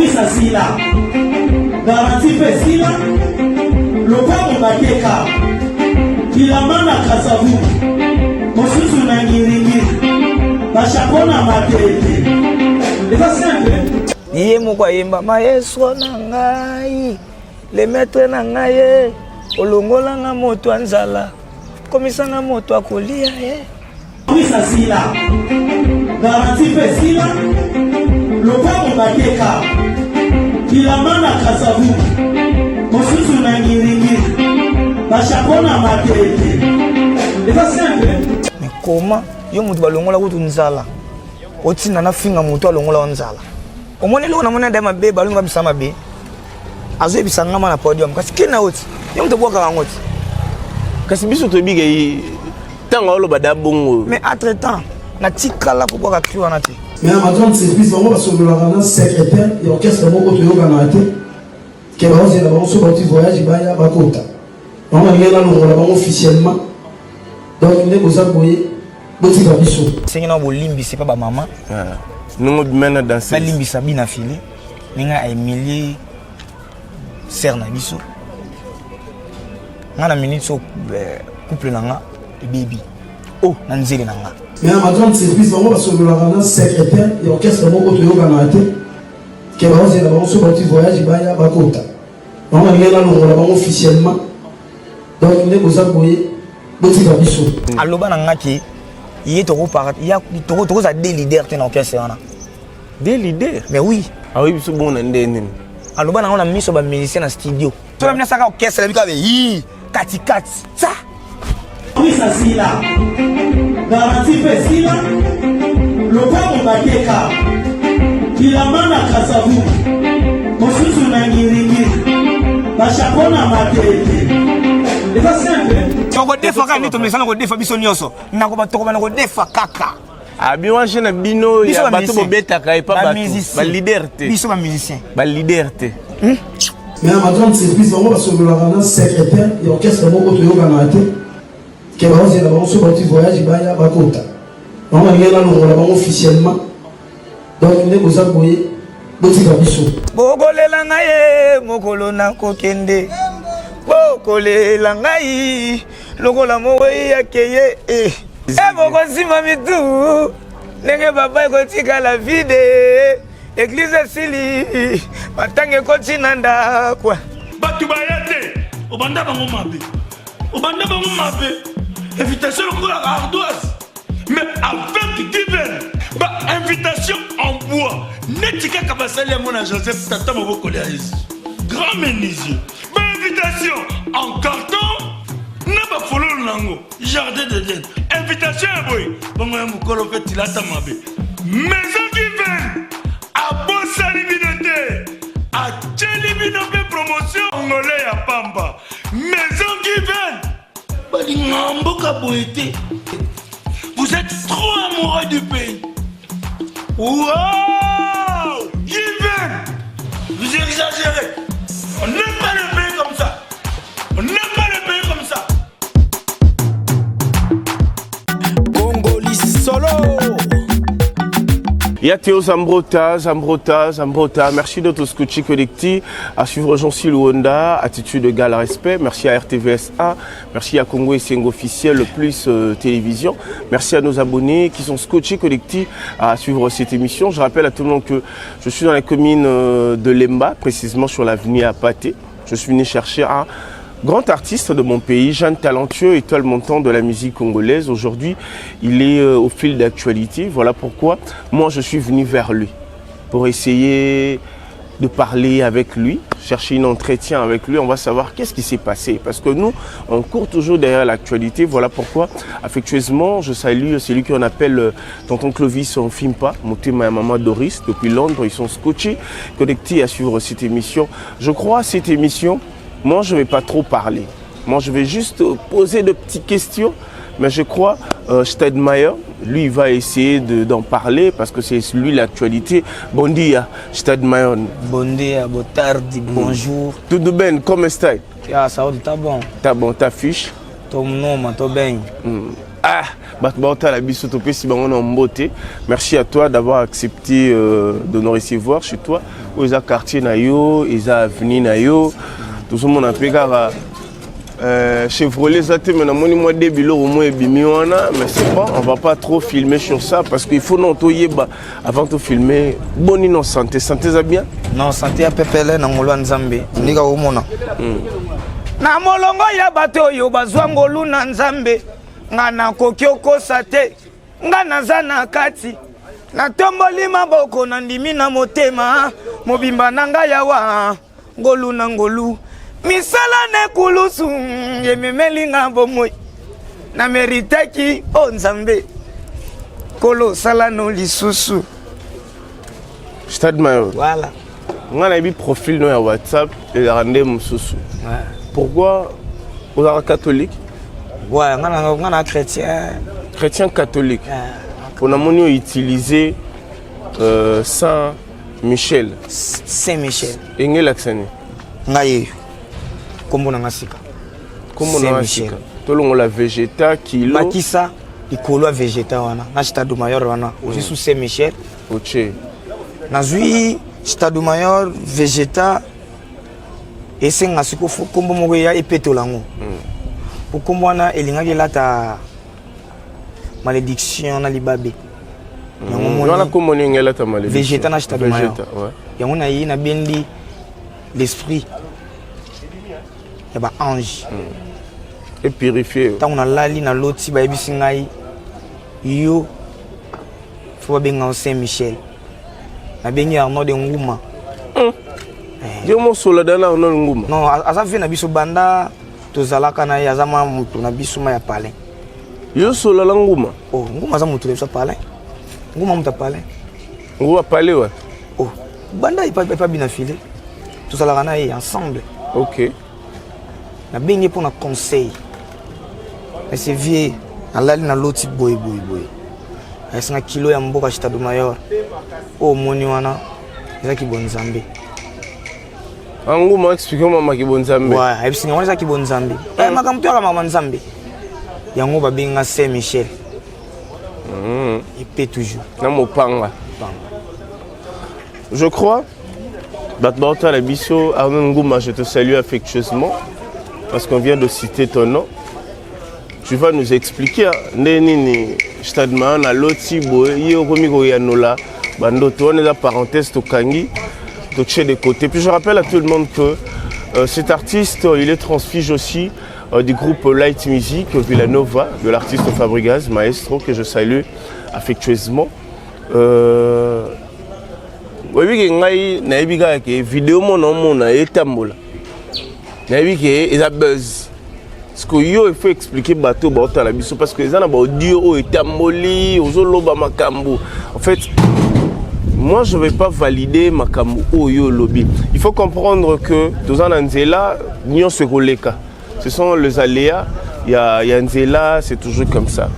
Maurice Asila, Garanti Pesila, Lopa Mbateka, Kilamana Kasavu, Mosusu Nangiringi, Bashapona Matete. C'est pas simple. Yé mokwa yemba maestro na ngai, le maître na ngai, olongola nga moto anzala, komisa nga moto akolia ye. Maurice Asila, Garanti Pesila, Lopa Mbateka, Kilamana Kasavu, Mosusu Nangiringi, Bashapona Matete. C'est pas simple. Mais comment yo moto balongola kutu nzala? Otina na finga moto alongola nzala. Omone lo na mona dema be balunga bisama be. Azo bisanga na podium kasi kina oti. Yo moto boka ngoti. Kasi biso to biga yi tanga olo bada bongo. Mais entre temps na tikala ko boka kiwa na ti. Mais à ma grande surprise, on va sur le rana secrétaire et orchestre moko to yoga na te. Que va oser là-bas sur petit voyage il va y a bakota. On va aller là là officiellement. Donc il est aux aboyés. Boti ka biso. C'est na bolimbi c'est pas ba maman. Nous mena danser. Na limbi sabi na fili. Ninga Emilie Serna biso. Ngana minute so couple nanga baby. Oh, na nzeli nanga. Mais à ma grande surprise, on va sur le rana secrétaire et orchestre moko to yoga na te. Que va oser là-bas sur petit voyage il va y a bakota. On va aller là là-bas officiellement. Donc il est aux aboyés. Boti ka biso. Aloba nanga ki il est au par il y a trop à des leaders dans l'orchestre. Des leaders? Mais oui. Ah oui, c'est bon, Alors, on a mis sur les musiciens dans le studio. Tu as mis ça dans l'orchestre, il y a Kati Kati. Ça. Oui, ça c'est là. Garanti Pesila, Lopa Mbateka, Kilamana Kasavu, Mosusu Nangiringi, Bashapona Matete. C'est pas simple. Tu as défait quand tu me sens que défait bisonioso. Na ko batoko na ko défait kaka. Abiwa chena bino ya bato bobeta kai pa bato. Ba liberté. Biso ba musicien. Ba liberté. Mais à ma grande surprise, on va sur le rana secrétaire et orchestre moko to yoga na te. Que va oser là-bas sur petit voyage il va y a bakota. On va aller là là-bas officiellement. Donc il est aux aboyés. Boti ka biso. Bogolela ngaye mokolo na kokende. Bokolela ngai lokola mowe yakeye boko sima mitu nenge baba ekotika la vide église sili batange kotinanda kwa batu bayate obanda bango mabe invitation lokola ardoise mais avec divers ba invitation en bois netika kabasali mona Joseph tata maboko ya Yesu grand menuisier. Invitation en carton, n'a pas follow nango, jardin de den. Invitation à boy, bon moi mon colo fait il a ta mabe. Maison qui vient, à Bossa Libinoté, à Tchelibinoté promotion, Angolais à Pamba. Maison qui vient, Balingambo Kaboété. Vous êtes trop amoureux du pays. Wow, Given, vous exagérez. On n'aime pas le pays comme ça. On n'aime pas le pays comme ça. Congolais solo. Yateo Zambrota. Merci de tout ce que tu collectif. À suivre Jean-Cy Luonda, attitude égale respect. Merci à RTVS1. Merci à Congo et Sing officiel, le plus télévision. Merci à nos abonnés qui sont scotchés collectifs à suivre cette émission. Je rappelle à tout le monde que je suis dans la commune de Lemba, précisément sur l'avenue Apaté. Je suis venu chercher un grand artiste de mon pays, jeune talentueux, étoile montante de la musique congolaise. Aujourd'hui, il est au fil d'actualité. Voilà pourquoi moi je suis venu vers lui pour essayer de parler avec lui, chercher un entretien avec lui. On va savoir qu'est-ce qui s'est passé. Parce que nous, on court toujours derrière l'actualité. Voilà pourquoi, affectueusement, je salue celui qu'on appelle Tonton Clovis, on ne filme pas. Motema et Maman Doris, depuis Londres, ils sont scotchés, connectés à suivre cette émission. Je crois à cette émission. Moi, je ne vais pas trop parler. Moi, je vais juste poser de petites questions. Mais je crois, Stadmeyer, lui, il va essayer d'en parler parce que c'est lui l'actualité. Bon dia, Stadmeyer. Bon dia, bon tardi, bonjour. Tout de bien, comment est-ce que ah, ça va, t'as bon. T'as bon, ta fiche. Ton nom, t'as bien. Ah, Merci à toi d'avoir accepté de nous recevoir chez toi. Ils ont quartier nayo, ils ont avenue nayo. Tout le monde a pris Chevrolet, ça te mène à mon mois début au moins mais c'est bon, on va pas trop filmer sur ça parce qu'il faut non avant de filmer. Bonne innocente, santé ça bien? Non, santé à pepele na ngolo nzambe. Ndika umona. Na molongo ya bato yo bazwangolu na nzambe. Ngana kokioko sate. Ngana zana kati. Na tomboli maboko na ndimi na motema. Mobimba nanga yawa. Ngolu na ngolu. Misala ne kulusu yememeli ngambo moy na meritaki o nzambe kolo sala no lisusu Stade Mayo. Voilà. On a un profil no ya WhatsApp et rendre mususu. Pourquoi vous êtes catholique? Ouais, on a chrétien. Chrétien catholique. On a utilisé Saint Michel. Saint Michel. Et quel accent? Ngaye. Kombo na ngasika. Kombo na ngasika. Tolongo la végéta kilo. Bakisa ikolo végéta wana. Na stade mayor wana. Aussi sous Saint Michel. Oche. Na zui stade mayor végéta et c'est ngasiko fo kombo moko ya epetolango. Pour kombo wana elingaki lata malédiction na libabe. Wana kombo ninga lata malédiction. Végéta na stade mayor. Ouais. Yango na yi na bendi l'esprit. Il y a un ange. Et purifié. Tant on a lali na loti ba ebisi ngai yo faut benga Saint Michel. Na bengi Arnaud de Nguma. Yo mo sola dana Arnaud Nguma. Non, asa fait na biso banda tozalaka na yazama mutu na biso ma ya palin. Yo sola la Nguma. Oh, Nguma za mutu le palin. Nguma muta palin. Nguma palin ouais. Oh, banda il pas bien affilé. Tozalaka na ensemble. OK. Na bengi pour na conseil. Mais c'est vieux, alali na loti boy. Est-ce na kilo ya mboka stade mayor. Oh moni wana, ezaki bonzambe. Anguma expliquer mama ki bonzambe. Ouais, ebisi ngwana ezaki bonzambe. Makamto ya mama nzambe. Yango ba benga Saint Michel. Il paie toujours. Na mopanga. Je crois Batbauta la biso Arnaud Nguma, je te salue affectueusement. Parce qu'on vient de citer ton nom, tu vas nous expliquer Neni Stade Mayo na loti boye romiko ya nola bando to on est parenthèse to kangi to chez de côté. Puis je rappelle à tout le monde que cet artiste il est transfuge aussi du groupe Light Music Villanova de l'artiste Fabregas Maestro que je salue affectueusement. Oui ngai na ebiga ke vidéo mona etambola. Ils ont buzz. Parce qu'il faut expliquer bateau à la biso parce que les gens ont audio et tamoli, ozoloba makambo. En fait, moi je ne vais pas valider makambo oyo lobby. Il faut comprendre que dans un Nzela, nyon se roleka. Ce sont les aléas. Il y a Nzela, c'est toujours comme ça.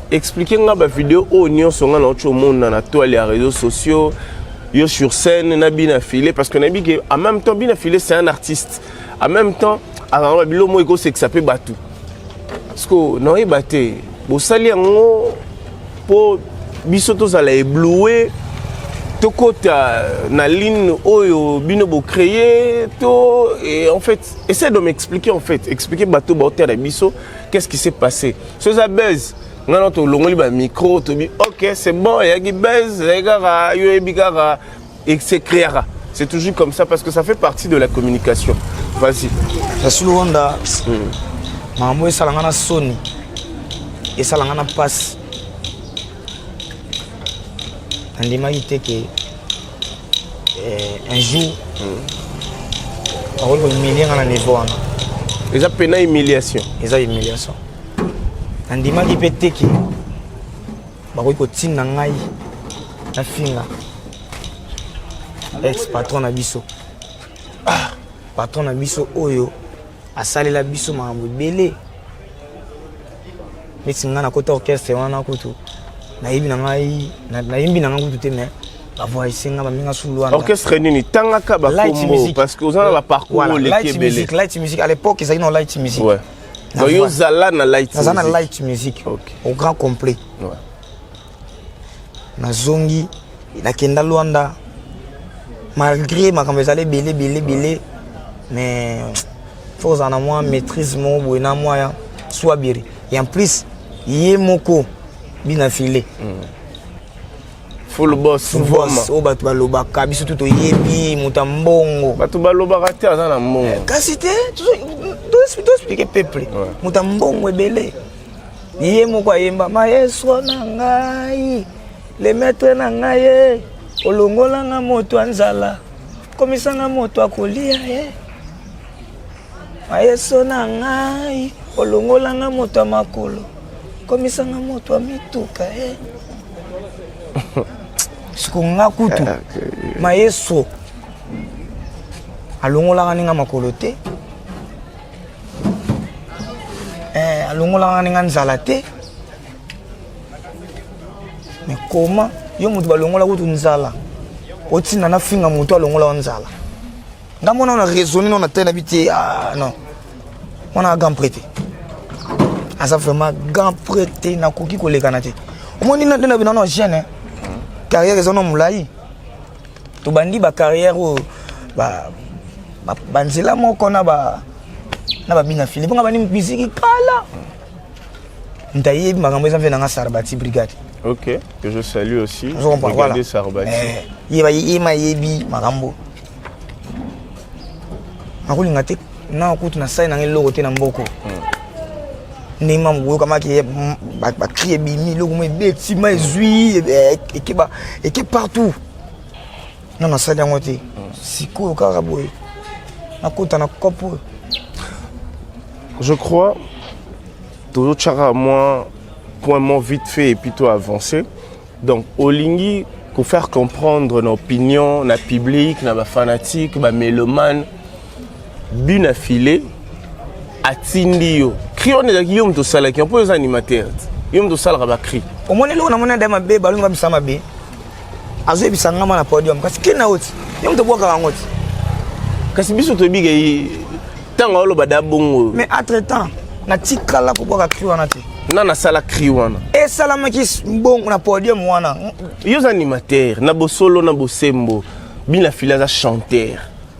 Expliquez-moi la vidéo où nyon sont dans notre monde dans les réseaux sociaux. Yo sur scène, Nabi affilé parce que Nabi en même temps bien affilé c'est un artiste. En même temps, alors bilo mo ego c'est que ça peut battre. Parce que non batté. Bo sali ngo po bisoto za la éblouer to kota na ligne oyo bino bo créer to et en fait essaie de m'expliquer en fait, expliquer bateau bateau la biso qu'est-ce qui s'est passé. Ce ça buzz. Non to longoli ba micro to bi OK, c'est bon, il y a qui buzz, les gars yo ebigara et c'est créera. C'est toujours comme ça parce que ça fait partie de la communication. Vas-y. Je suis Rwanda. Maman est salangana Sony. Et salangana passe. On m'a dit que un jour, on va humilier à niveau. Ils ont peine humiliation. Ils ont humiliation. On m'a dit que on va continuer à finir. Ex-patron na biso. Patron na biso oyo asali la biso mambo belé. Mais singa na kota orchestre wana kutu. Na yibi na ngai na yimbi na ngai kutu te mais la voix isinga ba minga suluana. Orchestre nini tangaka ba kombo parce que aux gens va parcours les Light music à l'époque ils avaient non Light music. Ouais. Donc yo zala na light music. Na light music. Okay. Au grand complet. Ouais. Na zongi na kenda Luanda malgré ma comme ezale belé mais faut en avoir maîtrise mon boina moya soit biri. Et en plus yé moko bina filé. Full boss o batu baloba kabiso tout yebi mutambongo batu baloba kati azana mbongo kasi te to expliquer peuple mutambongo ebele ye moko ayemba maestro na ngai le maître na ngai olongola nga moto anzala komisa nga moto akolia maestro na ngai olongola nga moto makolo komisa nga moto amituka sikonga kutu maestro alongola nga makolo te alongola nga nzala te mais comment yo mutu balongola kutu nzala otina na finga mutu alongola nzala ngamona na raisonner non atena biti non on a grand prêté asa vraiment grand prêté na koki kolekana te omoni na tena bina non jeune carrière ezono mulai to bandi ba carrière ba banzela moko na ba bina fili bonga bani musique kala ndaye makambo ezamve na Sarbati brigade. OK, que je salue aussi. Regardez Sarbati. Yeba yebi makambo akulinga te na kutu na sai na ngeloko te na mboko Nema mwo kama ki ba crier bimi logo mo beti ma ezui et partout non ça là ngote siko karaboy na kota na kopo. Je crois toujours chara moi point vite fait et plutôt avancé. Donc olingi pour faire comprendre nos opinions na public na ba fanatique ba mélomane bina filé atindi yo crion de Guillaume to sala qui un peu les animateurs Guillaume to sala ba cri au moins là on a mon dama be balunga bisama be azo bisanga na podium kasi kina oti yo mto boka ngoti kasi biso to biga tanga olo bada bongo mais entre temps na tikala ko boka cri wana te na sala cri wana e sala maki bongo na podium wana yo animateurs na bosolo na bosembo bina filaza chanteur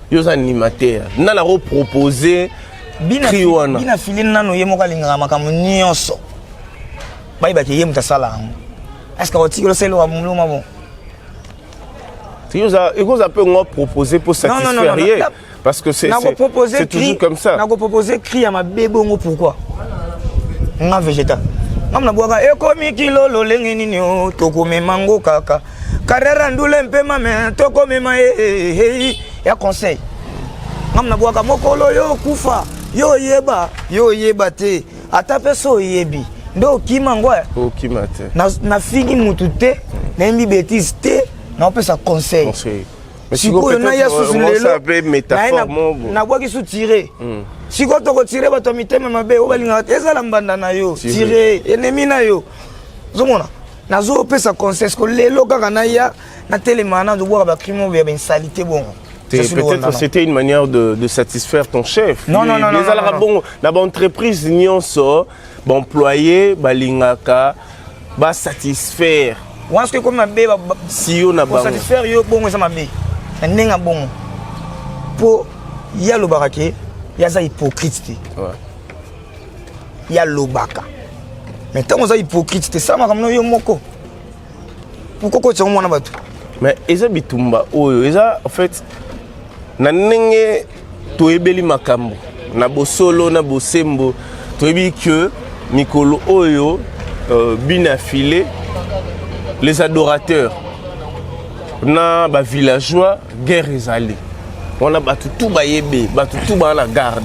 yo animateurs na la reproposer bina fili nano ye moka linga makamu nyonso baiba ke ye mutasala est-ce que otiko selo wa muluma bon tioza ikoza peut ngo proposer pour satisfaire parce que c'est toujours comme ça na ko proposer cri ya mabebo ngo pourquoi nga végétal ngamna boka ekomi kilolo lengi nini o tokome mango kaka karera ndule mpe mame tokome ya conseil ngamna boka mokolo yo kufa yo yeba te ata peso yebi ndo kima ngwa okima te na figi mutu te na mbi bêtise te na pesa conseil mais siko na ya ça peut métaphore na boki sou tirer siko to ko tirer bato miteme mabe o balinga ezala mbanda na yo tirer ennemi na yo zomona na zo pesa conseil ko lelo kaka na ya na telemana do boka ba crime ou bien salité bon. Peut-être c'était une manière de satisfaire ton chef. Non. Bon, la bonne entreprise, bon employé, balingaka, ba satisfaire. Ou est-ce que comme ma bé, si on a ba satisfaire yo bon ça ma bé. Nenga bon. Pour ya lo barake, ya za hypocrite. Ouais. Ya lo baka. Mais tant on za hypocrite, ça ma comme no yo moko. Pourquoi ko tshomona batu? Mais eza bitumba oyo, eza en fait na ndenge toyebeli makambo na bosolo na bosembo toyebi que mikolo oyo bina filé les adorateurs na ba villageois guerre ezali on a batu tout bayebe batu tout ba na garde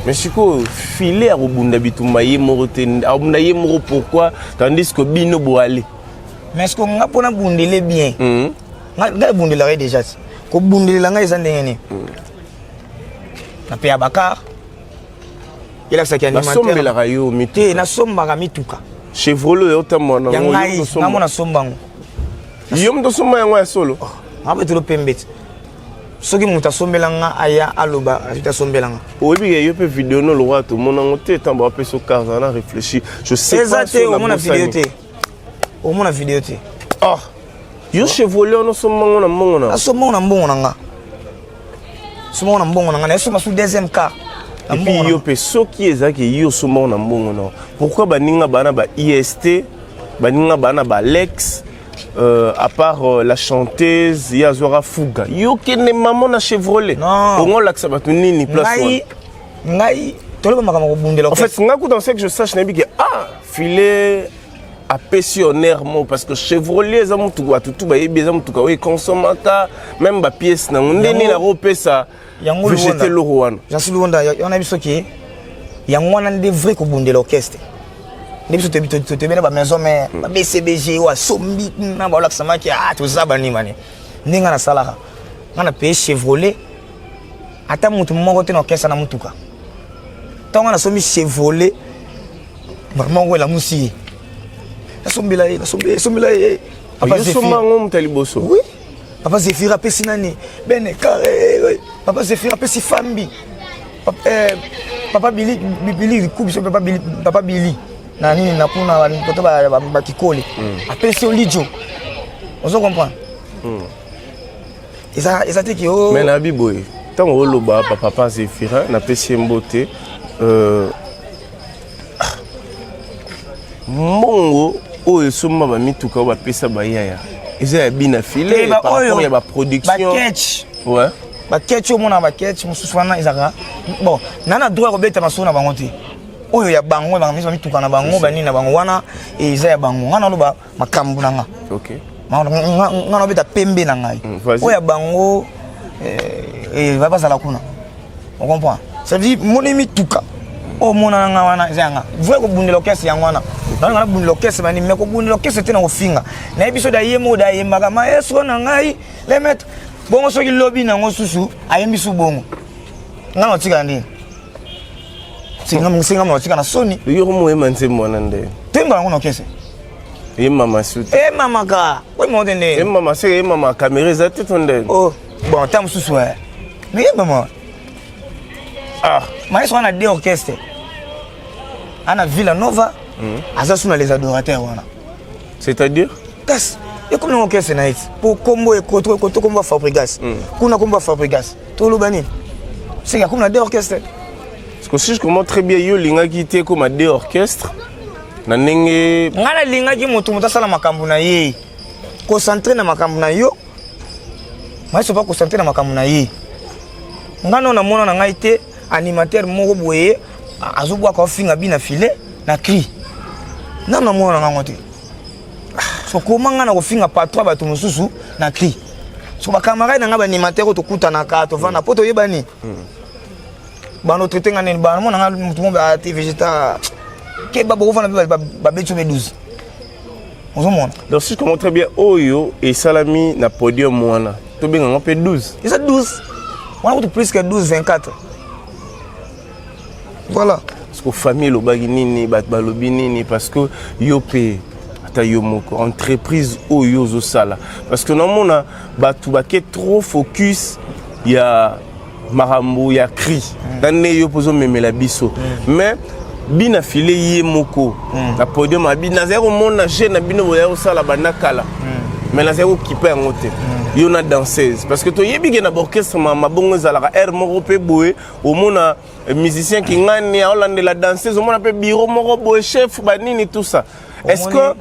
mais siko filé a robunda bitumba ye morote abunda ye moro pourquoi tandis que bino boale mais est-ce qu'on a pona bundele bien nga bundela déjà ko bundela nga eza ndenge ni na pe abakar ila sa kiani manter na sombe la rayo mité na somba ga mituka chevolo yo tamona ngo somba na sombango yom do somba yango ya solo ngabe to pembet soki moto asombelanga aya aloba azita asombelanga oyebi yo pe vidéo no lowa to monango te tamba pe so karzana réfléchir je sais pas si on a vidéo te au moins vidéo te ah yo Chevrolet no somango na mbongo na somango na mbongo nanga somango na mbongo nanga na soma sous deuxième cas et puis yo pe soki ezaki yo somango na mbongo na pourquoi baninga bana ba IST baninga bana ba Lex à part la chanteuse Yazora Fuga yo kene maman na Chevrolet on l'axe batu nini place ngai tolo ba makama bundela en fait nga ku dans ce que je sache nabi que ah filet à pensionnaire mo parce que Chevrolet za mutu wa tutu ba yebi za mutu ka we consomata même ba pièce na ndeni na ropesa yango jeter le roi j'en suis loin on a vu ce qui yango na devrait ko bundela orchestre depuis tu te mets dans la maison mais BCBG ou sombi na ba laksama ki ah tout ça bani mani ninga na salaka ngana paye Chevrolet ata mutu moko te na orchestre na mutuka tant on a sombi Chevrolet vraiment ouais la musi sombila papa Somango mutaliboso oui papa Zefira pesi nani bene carré papa Zefira pesi fambi papa Billy coupe papa Billy na nini na kuna poto ba kikoli apesi olijo ozo comprendre isa te ki o mais na biboy tango oloba papa Zefira na pesi mbote mongo oyo soma ba mituka ba pesa ba yaya eza ya bina filé par rapport ya ba production ouais ba ketch o mona ba ketch mususu wana ezaka bon nana droit robeta masona bango te oyo ya bango ba mituka na bango ba nini na bango wana eza ya bango ngana loba makambu nanga OK ngana beta pembe na ngai oyo ya bango va pas à la kuna on comprend ça veut dire mon mituka o mona nga wana ezanga vwe ko bundela orchestre yango wana na bundela orchestre bani me ko bundela orchestre te na ofinga na ebiso da yemo da yemaka maestro na ngai le maître bongo soki lobby na ngo susu ayembi su bongo ngana otika ndini singa mo otika na soni yo mo emanze mwana nde temba ngo na orchestre mama suti mama ka we mo ndene mama se mama caméra za te tonde oh bon tam susu mais mama ah maestro ana deux orchestres ana Villanova aza suna les adorateurs wana c'est-à-dire gas et comme on orchestre na it pour combo et koto combo Fabregas kuna combo Fabregas to lo bani c'est comme na deux orchestres parce que si je comprends très bien yo linga ki te comme deux orchestres na ndenge ngala linga ki mutu sala makambu na ye concentré na makambu na yo maestro pas concentré na makambu na ye ngano na mona na ngai te animateur moko boye azobwa ka finga bina filet na cri na mona na ngote so komanga na ko finga patron ba to mususu na cri so ba camarade nga ba animateur to kutana ka to vana poto yebani bano traiter ngane ba mona nga mutu mo ba TV ta ke ba bo vana ba betu be 12 ozomona donc si je comprends très bien oyo et salami na podium wana to benga ngopé 12 c'est 12 on a plus que 12 24 voilà parce que famille lobagi nini bat balobi nini parce que yo pe ata yo moko entreprise oyo zo sala parce que namona batu baké trop focus ya marambo ya cri dane yo pozo memela biso mais bina filé yé moko na podium abina zéro mona jeune bino boya sala banakala mais na zéro qui peut en yo na danseuse parce que to yebi na orchestre mabongo zalaka air moko pe boye au mona musicien qui ngani holande la danseuse au mona pe bureau moko boye chef banini tout ça est-ce que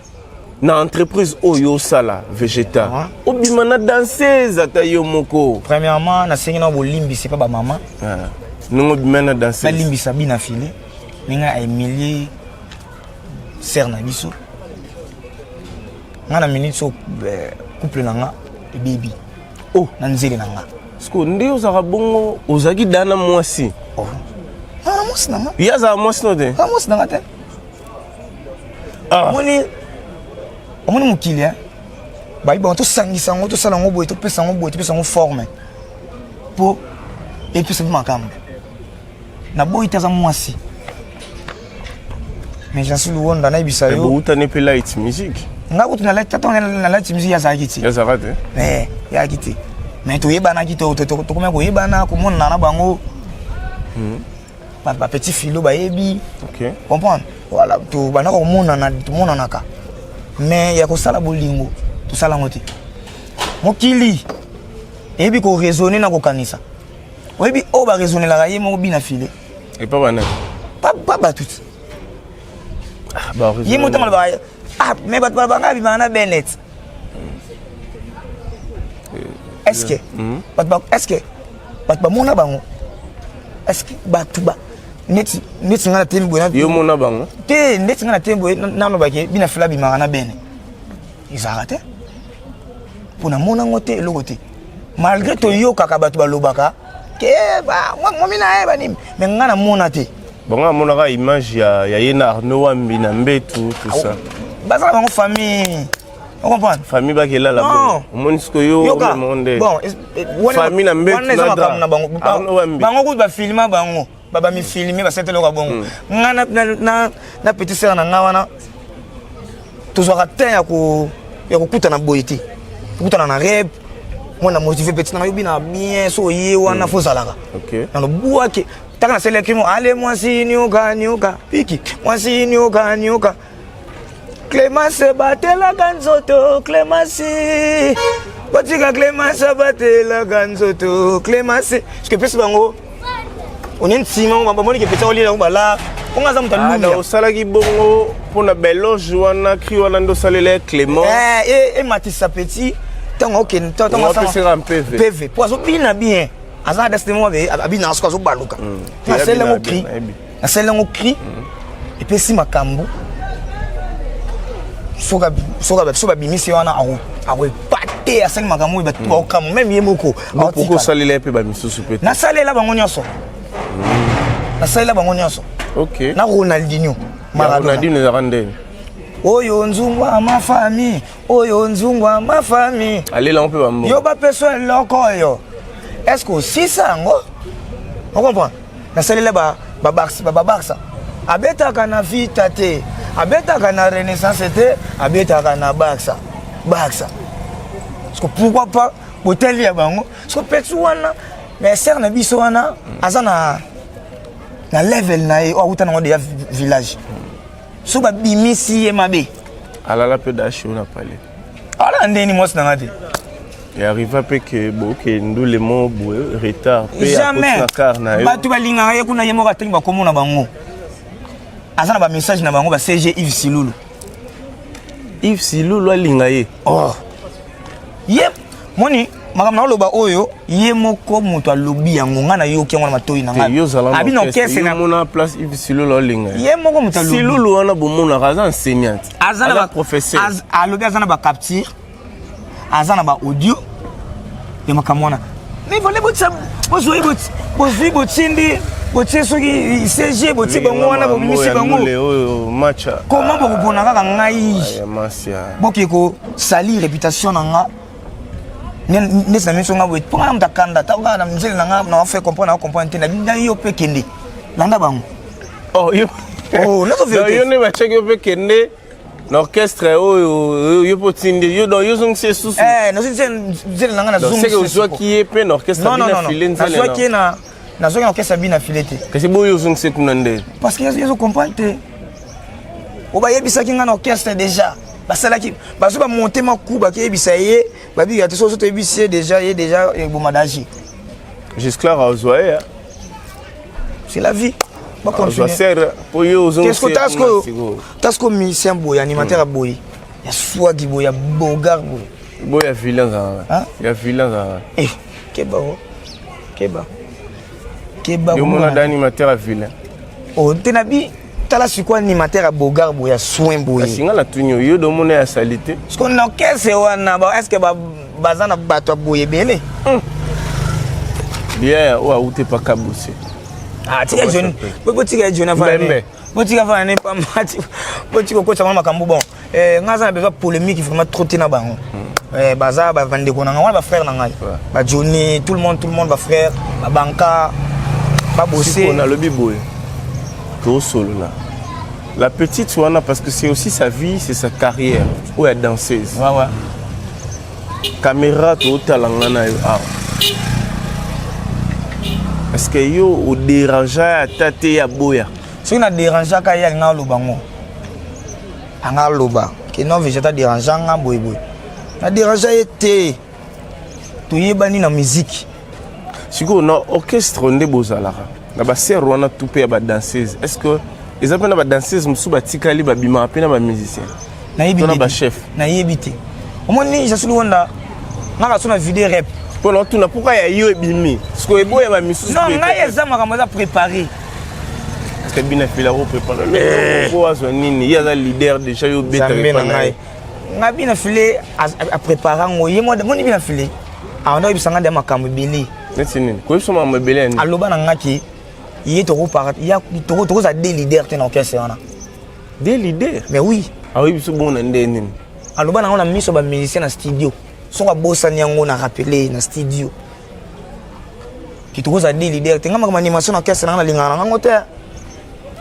na entreprise oyo sala végétal obima na danseuse ata yo moko premièrement na sengi na bolimbi c'est pas ba maman nungo bima na danseuse na limbi sabina filé ninga Emilie serna biso ngana minute so couple nanga baby oh na nzeli nanga sko ndio za bongo ozaki dana mwasi oh ah mwasi nanga ya za mwasi no de ah mwasi nanga te ah omoni mukili ba iba to sangisa ngo to sala ngo boy to pesa ngo forme po et puis c'est makam na boy taza mwasi mais j'en suis loin dans ibisa yo bo utane pe light music nga kutu na light music ya za kiti ya za rate ya kiti mais toyebana ki to comme koyebana komona na bango ba petit filo ba yebi OK comprendre voilà to bana komona na ka mais ya ko sala bolingo to sala ngoti mokili ebi ko raisonner na ko kanisa oyebi o ba raisonner la ye mo bina filé et pas bana pas tout bah ye mo tamal ba mais bat ba ngabi bana benet est-ce que bat mona bango est-ce que batuba net ngana tembo na yo mona bango te net ngana tembo na no ba ke bina fila bi mara na bene izarate pona mona ngote elokote malgré to yo kaka batu balobaka ke ba ngomina eba ni mais ngana mona te bonga mona ka image ya yena Arnaud Wambi na mbetu tout ça bazala bango famille on comprend famille ba kela la bon monisko yo monde bon famille na mbetu na bango bango ko ba filma bango baba mi filmer ba setelo ka bongo ngana na petit sœur na ngawana to zo raté ya ko kuta na boyiti kuta na rêve moi na motiver petit na yobi na bien so ye wana fo zalaka OK na boa ke taka na sele kimo allez moi si nyoka piki moi si nyoka Clémence batela ganzoto Clémence batika Clémence batela ganzoto Clémence ce que pese bango on est nsima ba moni ke pesa oli la bala on nga za mutalumia na sala ki bongo pona beloge wana kri wana ndo salele Clément et Matissa petit tango ken tango ça PV poiso bina bien aza destement be abina asko zo baluka na sele ngo cri et puis si makambo soka bimisi wana awe pate asali makambo ba tuwa okamu même yemoko poko salele pe ba misusu pe na salela bango nyonso OK na Ronaldinho Ronaldinho za rande oyo nzungwa ma famille allez là on peut ba yo ba peso loko yo est-ce que si sango on comprend na salela ba Barça abetaka na vita te abetaka na Renaissance te abetaka na Barça parce que pourquoi pas hôtel ya bango so petit wana mais ser na biso wana azana na level na e o utana de village so ba bimisi e mabe ala la peu d'acheter on a parlé ala ndeni mos na ngati et arrive à que boke ndu le mo retard pe à carna ba tu balinga ye kuna yemo ka tengi ba komona bango azana ba message na bango ba CG Yves Silulu alinga ye oh yep moni makamna loba oyo ye moko muto alobi yango ngana yo ke ngwana matoyi na ngana abi no kese na mona place Yves Silulu alinga ye moko muto alobi Silulu wana bomona kaza enseignante azana ba professeur alobi azana ba capture azana ba audio ye makamwana mais vole botsa bozoyi botsindi botse soki CG botse bango wana bomimisi bango match comment bokopona kaka ngai bokeko sali réputation na nga nesa miso nga boye ponga mtakanda taka na mzeli na nga na fait comprendre na binda yo pe kende landa bango yo ne ba check yo pe kende l'orchestre yo potindi yo dans yo zong se sous no zeli na nga na zong c'est que zo qui est pe l'orchestre bina filé nzela na zo qui na zo orchestre bina filé te que c'est beau yo zong se kunande parce que yo comprendre te o ba yebisa ki nga na orchestre déjà basalaki baso ba monter makuba ki yebisa ye ba bi gati so to yebisa déjà et bomadaji jusqu'à Rozoé c'est la vie ba continuer pour yo zong qu'est-ce que tasco musicien boy animateur boy ya swag boy ya bogar boy ya vilain ça ya vilain ça keba yo mona d'animateur vilain oh tenabi tala siko animateur à bogar boy ya soin boy singa la tunyo yo do mona ya salité ce qu'on a qu'est-ce wana ba est-ce que ba bazana bato boy belé bien ou a outé pas kaboussé tika jeune botika jeune avant botika fa ne pas mati botika ko tsama makambu bon ngaza na besoin polémique vraiment trop tina bango baza ba vande ko na ngwa ba frère na ngai ba Johnny tout le monde ba frère ba banka ba bosser on a le biboy to solo là la petite wana parce que c'est aussi sa vie c'est sa carrière ou elle danseuse caméra to talangana yo ah. Est-ce que yo au dérangeant tate ya boya? Si on a dérangé ka ya nga loba ngo. Anga loba. Que non végétal dérangeant nga boy boy. Na dérangé été. To yebani na musique. Siko na orchestre nde bozalaka. Na ba ser wana tout pe ba danseuse. Est-ce que les appels na ba danseuse musu ba tikali ba bima pe na ba musicien? Na yebite. Na ba chef. Na yebite. Omoni je suis wanda. Nga sona vidéo rap. Pendant tout, pourquoi il y a eu bimi? Parce que il y a mis sous. Non, il y a des gens qui préparé. Parce que bien fait la préparé. Il y a des leaders déjà eu bête. On a bien filé à préparer. On y a bien filé. On a eu besoin de ma camébélé. C'est nini. Quoi ils sont ma mébélé? Alors bah n'angaki. Il y a trop par. Il y a trop à des leaders dans l'orchestre. Des leaders? Mais oui. Ah oui, c'est bon n'endé nini. Alors bah on a mis sur les musiciens dans le studio. So ka bossa nyango na rappeler na studio ki tokoza des leader tenga ma animation na kesa na lingana ngo te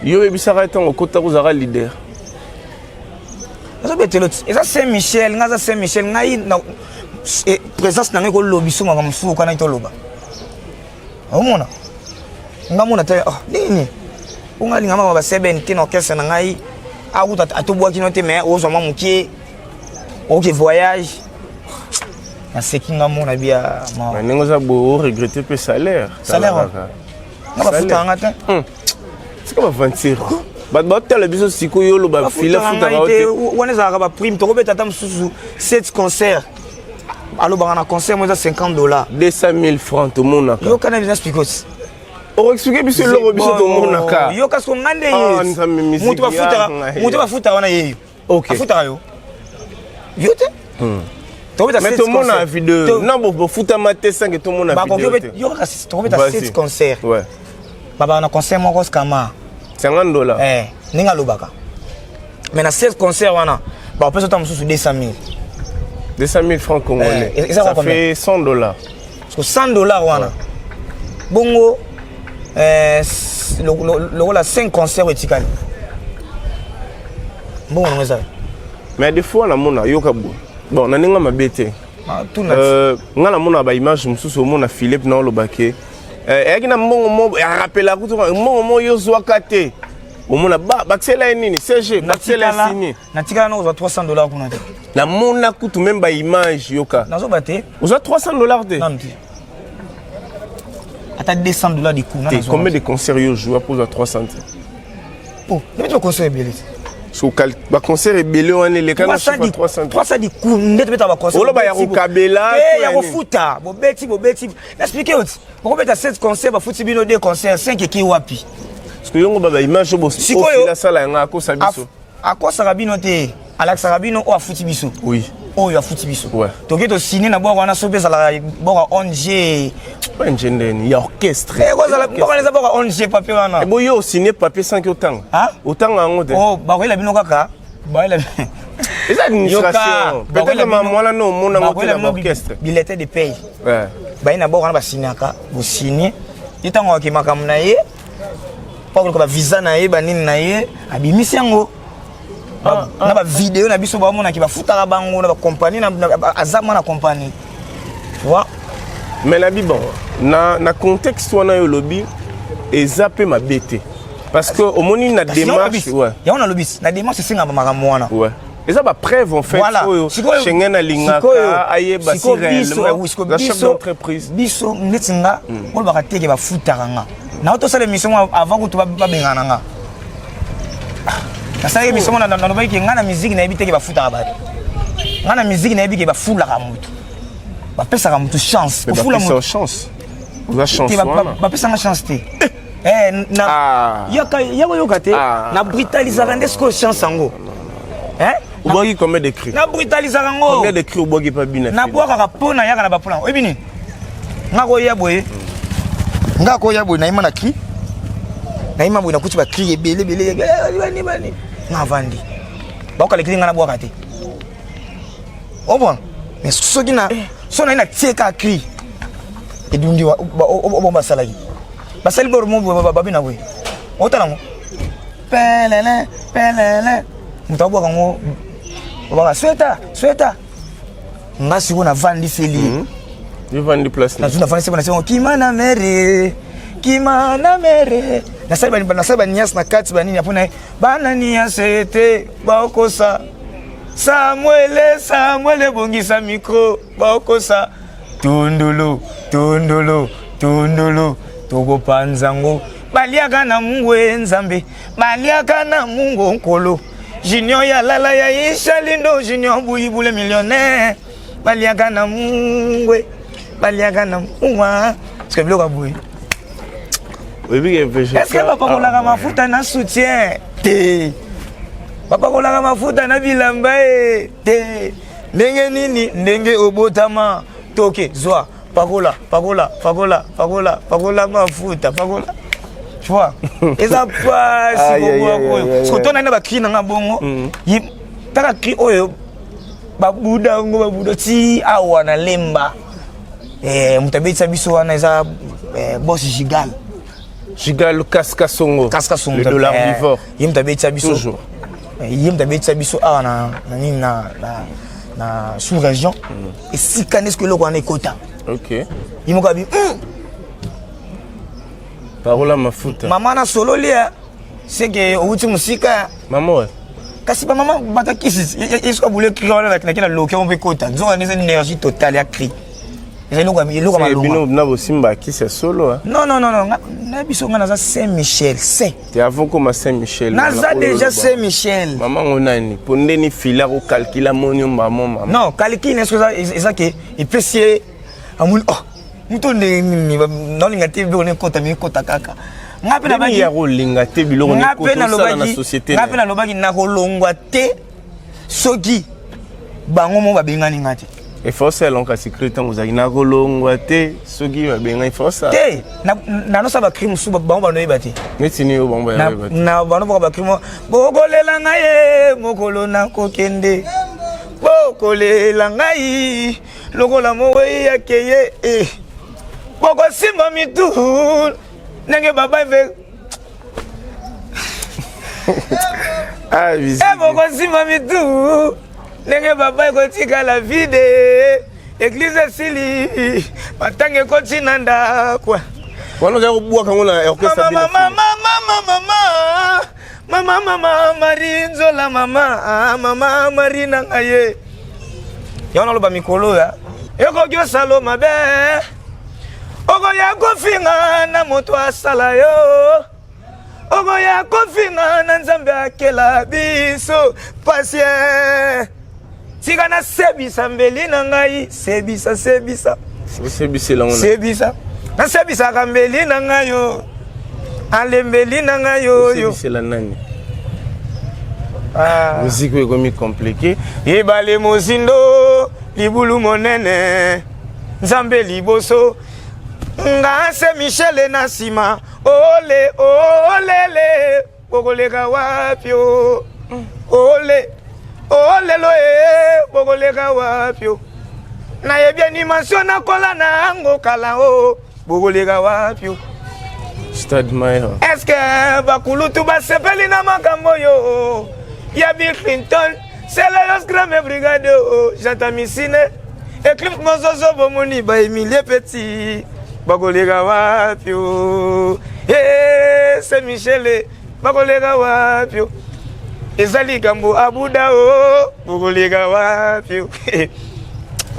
yo ebisaka tango kota kozaka leader ça betelo ça Saint-Michel ngaza Saint-Michel ngai na présence na ngeko lobiso ma mfuko kana itoloba omona ngamona te nini unga lingama ba 17 na kesa na ngai akuta atobwaki no te mais ozo ma mukie OK voyage. C'est qui m'a mon avis à moi. Mais nous avons regretté le salaire. Salaire. On va foutre un matin. C'est comme un 26. Bah le business si quoi yo le bah filer foutre on est à la prime. Tu peux t'attendre sous 7 concerts. Alors bah on a concert moi ça $50. 200 000 francs tout le monde. Yo kana business picos. On explique bien le robot tout le monde naka. Yo kasko ngande. Mutu ba foutre wana yeyo. OK. Foutre yo. Yo te. Mais tout le monde a vu de. Non, bon, foot à maté 5 et tout le monde a vu de. Il y a 7 concerts. Ouais. Baba, on a concert moi Kama. $50. Ninga lobaka. Mais na 16 concerts wana. Bah on peut sortir sur 200 000. 200 000 francs congolais. Ça fait $100. Parce que $100 wana. Bongo le 5 concerts etikali. Bon on ça. Mais des fois la mona yokabu. Bon, on a n'enga mabete. On a mon image mususu mon a Philippe na lobake. Et na mbongo rappelle la route mbongo yo zwakate. Au mon a baxela nini CG baxela signé. Na tika na oza $300 kuna te. Na mona kutu même ba image yoka. Nazo bate. Oza $300 te. Non. Ata $200 de coût na. Combien de concerts yo joue pour 300? Oh, mais tu concert belé. So ba concert ebele wana le kana 300 di ku ndete beta ba concert olo ba ya kokabela ya kofuta bo beti expliquer oti ko beta 7 concert ba futi bino 2 concert 5 eki wapi parce que yongo ba image bo ofila sala nga ko sabiso akosa rabino te Alexa Rabino o afuti biso oui o ya futi biso ouais to ke to signer na bo wana so pesa la bo ONG il y a orchestre. Pourquoi les avoir ONG papier wana? Bo yo signer papier sans que autant. Autant en te. Oh, ba la bino kaka. Ba la. Les administrations. Peut-être moi là non mon orchestre. Billet de paye. Ouais. Ba ina bo kana ba signer ka, bo signer. Itango ki makam na ye. Pa ko ba visa na ye ba nini na ye, abimisi yango. Na ba vidéo na biso ba mona ki ba futaka bango na ba compagnie na azama na compagnie. Tu vois? Mais la bon, na contexte wana yo lobby et zappé ma bête parce que au moni na démarche ouais ya on a lobby na démarche singa makambo wana ouais et ça ba preuve en fait Schengen na linga aye ba si réellement la chef d'entreprise biso netinga on ba kateke ba futaka nga na auto sala mission avant que tu ba bengana nga na sala mission na no ba ki nga na musique na ebiteke ba futaka ba nga na musique na ebike ba fulaka mutu ba pesa ka mutu chance ba pesa chance ba chance ba pesa chance te na yaka te na brutaliser ndesko chance ngo Obogi combien de cris? Na brutaliser ngo combien de cris obogi pas bina na boka ka pona yaka na ba pona ebini ngako ya boye ngako ya boye na ima na cri na ima boye na kuti ba cri ebele bani na vandi ba ko le cri ngana boka te obon mais soki na so na ina tieka cri edundi o ba salagi ba sali bor mo ba bina boye otala ngo pelele mutaboka ngo ba sweta nga siko na vandi feli je vandi place na zuna vandi siko na kimana mere na saba nias na kati banini apona bana nias ete baokosa Samuel bongisa micro baokosa tundulu togo panzango baliaka na Mungu nzambe baliaka na Mungu nkolo Junior ya lala ya Isha Lindo Junior buibule millionnaire baliaka na Mungu c'est que biloko boy est-ce que papa kolaka mafuta na soutien te papa kolaka mafuta na bilamba te ndenge nini ndenge obotama toke zwa pakola mafuta pakola tu vois eza pas si ko tona na ba cri na bongo taka cri oyo babuda ti awa na lemba mutabetsa biso wana eza boss Gigal Kaskasongo le dollar vivant mutabetsa biso toujours mutabetsa biso awa na sous région et si kanes que loko na ekota OK yimoka bi parola mafuta mama na solo lia c'est que outi musika maman kasi ba mama batakisi est-ce que boule crier na kina loke on peut kota nzonga ni énergie totale ya cri c'est bino na bosimba qui c'est solo non na biso nga na Saint-Michel c'est tu avant comme Saint-Michel na za déjà Saint-Michel maman onani pondeni fila ko calculer monio maman non calcule est-ce que ça que il peut sier amun muto ni non ngati bi on kota mi kota kaka ngape na baki ya rolinga te biloko ni kota sala na société ngape na lobaki na kolongwa te soki bango mo babengani ngati il faut ça lonka sécurité vous avez na kolongwa te soki babenga il faut ça te na no saba crime suba bango bano yebati metini yo bango ya yebati na bano ba crime bokolela ngaye mokolo na kokende bokolela ngai lokola mowe yakeye boko simba mitu nenge baba ve ah visite boko simba mitu nenge baba ko tika la vide église sili matange ko tinanda kwa wana ja kubua kangona orchestre mama marinzola mama marina ngaye yona loba mikolo ya yoko gyo salo mabe ogo ya kofinga na moto asala yo ogo ya kofinga na nzambe akela biso patient tika na sebisa mbeli na ngai sebisa na sebisa kambeli na ngai yo alembeli na ngai yo sebisa nani musique est comme compliqué ibale mozindo libulu monene nzambe liboso nga Saint-Michel na sima olele bokoleka wapio ole lo bokoleka wapio na yebi animation na kola na ngo kala bokoleka wapio Stade Mayor est-ce que bakulutu basepeli na makambo yo ya Bill Clinton c'est la grande brigade j'entends misine Eclipse mozozo bomoni ba Emilie Petit bakoleka wapio Saint-Michel bakoleka wapio ezali gambo abuda bakoleka wapio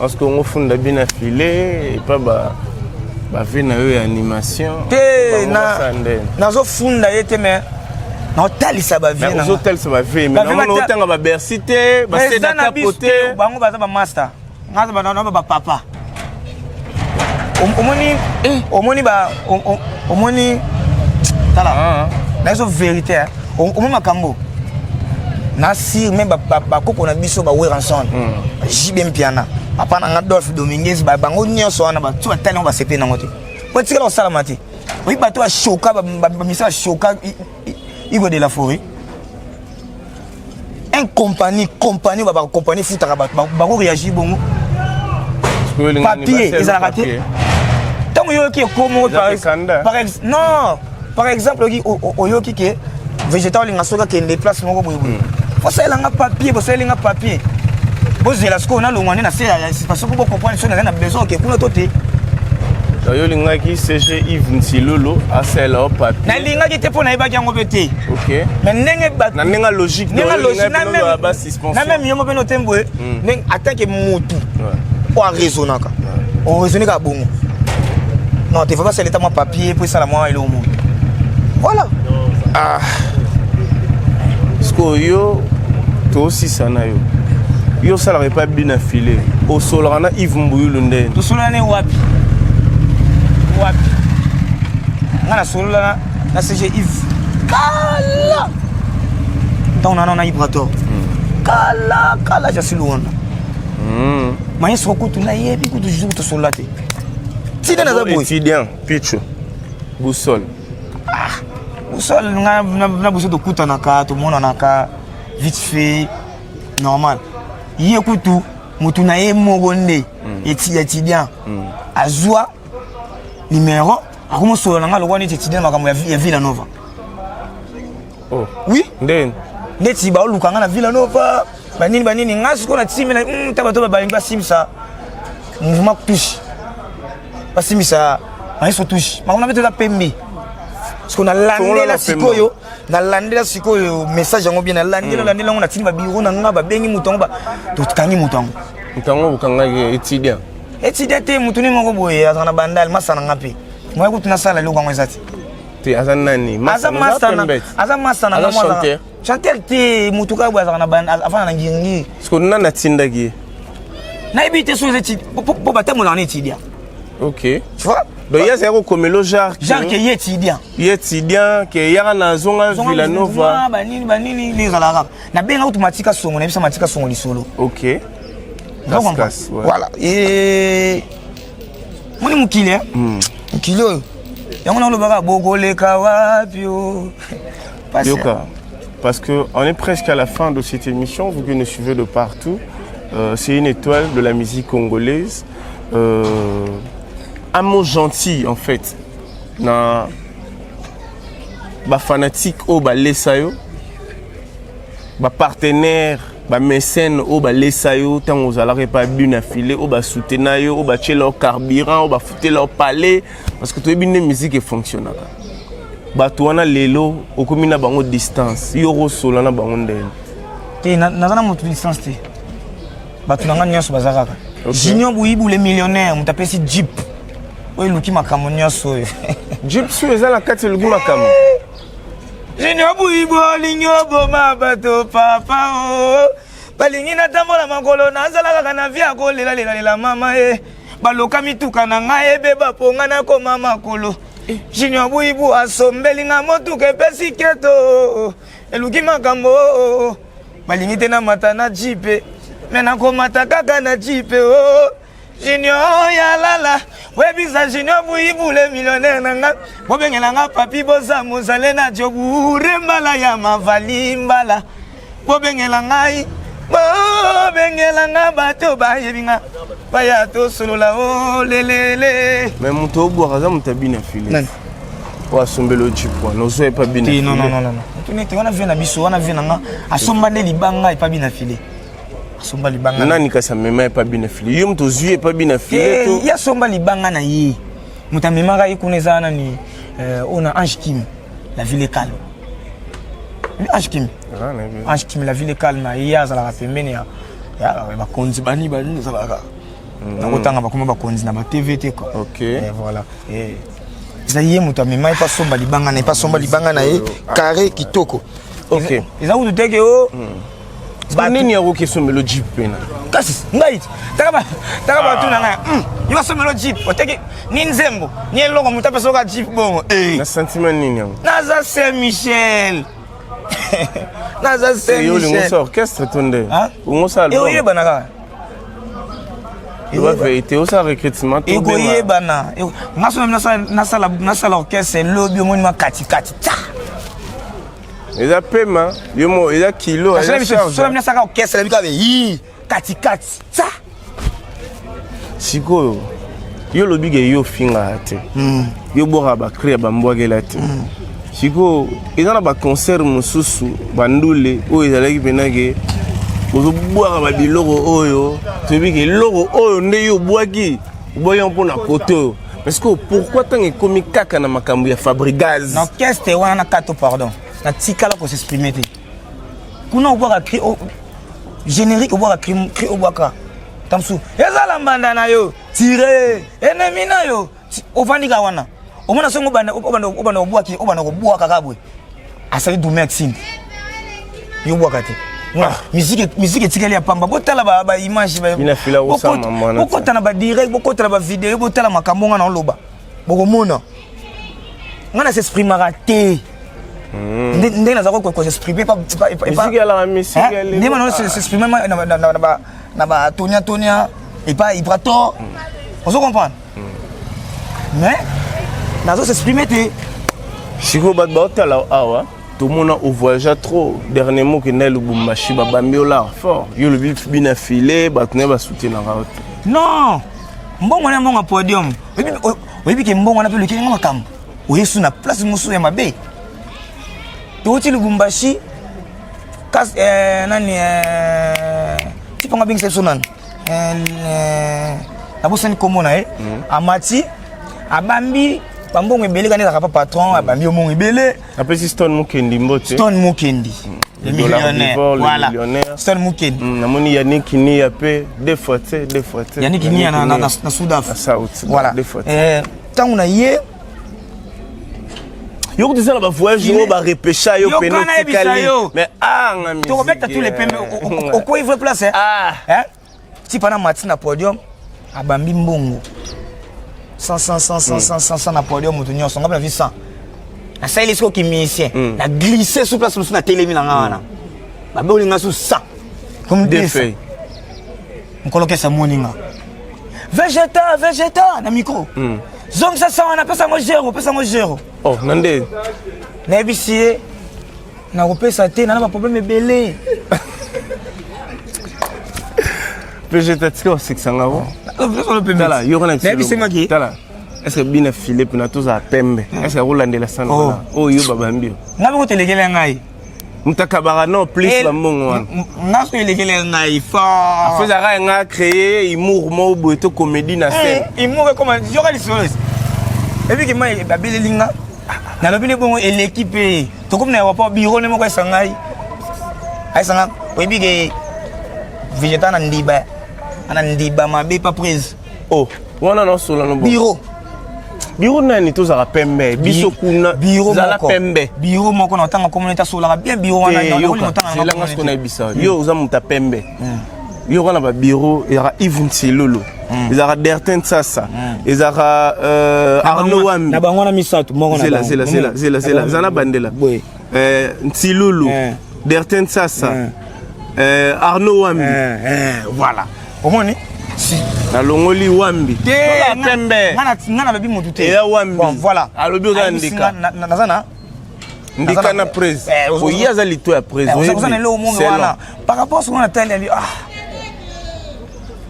parce que on funda bien affilé et pas ba vina yo animation te na zo funda yete mais na hotelisa ba vina na hotel ça va faire mais na hotanga ba Bercy te ba c'est na capoter bango baza ba master ngaza ba na ba papa omoni tala na zo vérité omoni makambo na si même ba koko na biso ba weranson jibe mpiana papa na Adolphe Dominguez ba bango nyonso wana ba tu atali ba sepe na ngote po tikela o sala mati oui ba to choka ba misa choka Igo de la Forêt un compagnie ba compagnie futaka ba ko réagir bongo papier ils ont raté tant yo qui comme par exemple oyo qui que végétal linga soka qui déplace moko boye faut ça linga papier Bozé la sco na longwane na c'est parce que pour comprendre ça na besoin que pour noter. Yo lingaki CG Yves Nsilolo a celle au papier. Na lingaki te pour na ibaki yango bete. OK. Mais ndenge ba na nenga logique na ba suspension. Na même yomo beno tembo ndenge attaque mutu. O raisonnaka. O raisonner ka bongo. Non, tu ne faut pas seulement mon papier pour ça la moi et le monde. Voilà. Ah. Parce que yo toi aussi ça na yo. Yo ça l'aurait pas bien affilé. Au Solana Yves Mbouyou ndé. To Solana wapi? Wapi? Ngana Solana na CG Yves. Kala. Donc on a Ibrator. Kala je suis loin. Mais ce que tu n'as yebi que tu joues to Solate. Étudiant, Picho, Boussole. Boussole, na besoin de kuta naka, tout le monde naka, vite fait, normal. Hier kutu, mutu na ye mogonde, étudiant, azua, numéro, akomo solo nanga logwani étudiant makambo ya Villanova. Oh. Oui? Ndeni. Ndeti ba olukanga na Villanova, banini ngasi ko na timi na tabato ba balinga simsa. Mouvement touche. Parce que ça on se touche mais on avait de la pembe parce qu'on a landé la sikoyo na landé la sikoyo message yango bien na landé on a tini ba biro na nga ba bengi mutongo ba to kangi mutongo bukanga étudiant te mutuni moko boye azana bandal masana ngapi moi ko tuna sala lo kwango ezati te azana nani masana na moi chanteur te mutuka boye azana bandal afana na ngingi parce que on a tindaki na ibite so ezati po batemo na étudiant. OK. Tu vois? Donc il y a zéro comme le genre qui est étudiant. Il est étudiant qui y a na zonga Villanova. Banini les alarabes. Na benga automatique songo, na bisa matika songo li solo. OK. Voilà. Et moni mukile hein? Mukile. Yango na lo baka bogole ka wapi yo. Parce que on est presque à la fin de cette émission, vous qui nous suivez de partout. C'est une étoile de la musique congolaise. Un mot gentil en fait na ba fanatique au ba lesayo ba partenaire ba mécène au ba lesayo tant aux alare pas bien affilé au ba soutenir yo au ba tche leur carburant au ba fouter leur palais parce que tu bien musique et fonctionne ba to wana lelo au komina bango distance yo solo na bango ndele te na na mo distance te ba tu nanga nyoso bazaka Junior Bouibou les millionnaires on t'appelle si Jeep. Oui, Luki Makamonia soy. Jeep sur les la 4 Luki Makam. Junior Bouibou ligno boma bato papa oh. Balingi na tambola makolo na zala kana via ko lela mama baloka mituka na nga beba ponga na ko mama kolo. Junior Bouibou asombeli nga motuka pesi keto. Luki Makambo balingi tena matana Jeep. Mena komata kaka na Jeep oh. Junior ya lala webiza Junior Bouibou le millionnaire nanga bobengela nga papi boza mozale na jobu rembala ya mavali mbala bobengela ngai bobengela nga bato bayebinga baya to solo la oh lelele mais muto boraza mutabina filé nani wa sombelo Jeep wa no so pas bina non tunete wana vient na biso wana vient nga asomba ne libanga e pas bina filé. Somba libanga nani kasa mema pas bien affilé yum to zuye pas bien affilé to ya somba libanga na yi mutamema ga ikuneza na ni ona Ange Kim la ville est calme Ange Kim la ville est calme ya za la pembeni ya ba konzi bani za la na kotanga bakoma ba konzi na ba TVT quoi. OK voilà ça y est mutamema pas somba libanga na pas somba libanga na yi carré kitoko. OK ils ont dit que oh nini yako kesomelo Jeep pena kasi ngai takaba tuna nga iwa somelo Jeep oteki ni nzembo ni eloko mutape soka Jeep bongo na sentiment nini yango naza Saint Michel naza Saint Michel yo Michel orchestre tonde ungo sala yo yebana ka yo vérité o sa recrutement to be yebana ngaso nasala orchestre lobby omoni makati ta. Il a paiement, il a kilo, il a charge. So na saka orchestre bika be yi kati ça. Siko yo lobi ge yo finga te. Yo bora ba créer ba mbwagela te. Siko ezana ba concert mususu bandule o ezalaki penage Bozo boire ba biloko oyo. Tu veux que loro oyo nde yo boaki. Boyan pour na koto. Parce que pourquoi tant que komi kaka na makambo ya Fabrigaz? Non, qu'est-ce que wana kato pardon. Na tikala ko s'exprimer te. Kuna oboka cri générique oboka cri oboka. Tamsu. Ezala mbanda na yo. Tire. Ennemi na yo. Ovandika wana. Omona songo banda oboki oboka kabwe. Asali du Maxime. Yo boka te. Musique etikali ya pamba botala ba image ba ina fila osama mwana bokota na ba direct bokota na ba video botala makambo nga na loba bokomona ngana s'exprimera te ndenge na zako ko s'exprimer pas musique la musique elle ndenge na s'exprimer na ba tonia et pas ibrato on se comprend mais nazo s'exprimer te Chico bat botala awa tout le monde au voyage trop dernièrement que Nel Bumbashi ba bambiola fort yo le bien affilé ba tenir ba soutenir la route non mbongo na mbongo podium oyebi ke mbongo na pe le kinga makam oyesu na place musu ya mabe to ti Lubumbashi kas nani tipanga bing sepsonan na bosani komona amati abambi bambongo ebele kana ka patron abambi omongo ebele après si Stone Mukendi mbote Stone Mukendi le millionnaire voilà Stone Mukendi na moni Yannick ni yapé deux fois Yannick ni na Soudaf voilà tant on a yé yo ko tsala ba voyage yo ba repêcha yo pénotikali mais ngami to mettre tous les pembe au quoi il veut placer si pendant matin na podium abambi mbongo 100 na podium mutu nyonso ngaba na vie 100 na ça il est qui musicien na glisser sous place na télémi na ngana ba be olinga sous 100 comme des faits on coloque ça moninga végéta na micro zong ça on appelle ça mo zéro oh nande na bisie na kopesa te na ba problème belé végétatique c'est que ça ngabo tala yo kana tala est-ce que bien filé pour tous à pembe est-ce que rolandela sana oh yo babambio ngabe ko telekele ngai mutakabara non plus ba mbongo wana ngaso telekele ngai fa afezaka nga créer humour mo boito comédie na scène humour comme yo ka lisoles et puis que mai babelelinga na lobine bongo et l'équipe to comme na wa bureau ne mo ko sangai ay sanga ko bige végétal na ndiba ana ndiba mabe pas prise oh wana no solo no bureau nani to za pembe biso kuna bureau za la pembe bureau moko na tanga communauté sola bien bureau wana na tanga c'est là nga skona bisa yo uza muta pembe yo kana ba bureau ya Yves Ntilolo ezara Dertin Sasa ezara Arnaud Wambi na bango na misato moko na zela zana bandela Ntilolo Dertin Sasa Arnaud Wambi voilà omoni na longoli Wambi la pembe ngana babi mutu te ya Wambi bon voilà alobi oza ndika nazana ndika na prise oya za lito ya prise oza na lo monde wana par rapport à ce qu'on attend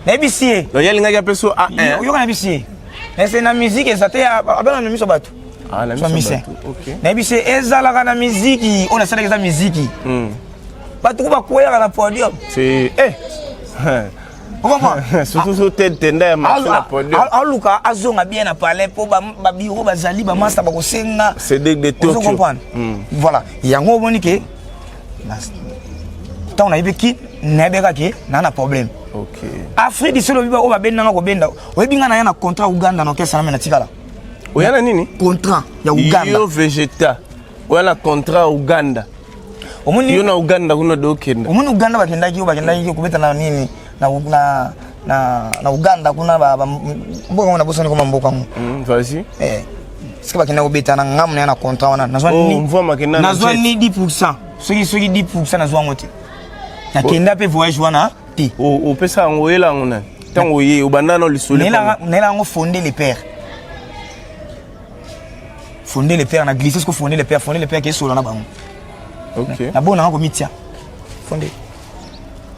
na bisie do yalinga ya peso yo kana bisie c'est na musique ezate abana na miso bato na miso bato OK na bisie ezala kana musique on a ça que musique bato ko bakoya na podium c'est surtout sur tenda ya marché podium aluka azonga bien na palais po ba bureau bazali ba master ba kosenga c'est des vous comprenez voilà yango bonike tant on a yebeki nebeka ke na problème OK Afrique du Sud biba o ba benanga ko benda o yebinga na yana contrat Uganda na kesa na tikala o yana nini contrat ya Uganda yo végéta o yana contrat Uganda omoni yo na Uganda kuna dokenda omoni Uganda bakendaki kubeta na nini na Uganda kuna mboka na bosani koma mboka mu vas-y sika bakenda kubeta na ngamu na contrat wana nazwa ni 10% soki 10% nazwa ngoti na kenda pe voyage wana ti o pesa ngoyela ngona tango ye obanda no lisole nela ngo fonder les pères na glisser ce que fonder les pères qui solo na bango OK na bona ngo mitia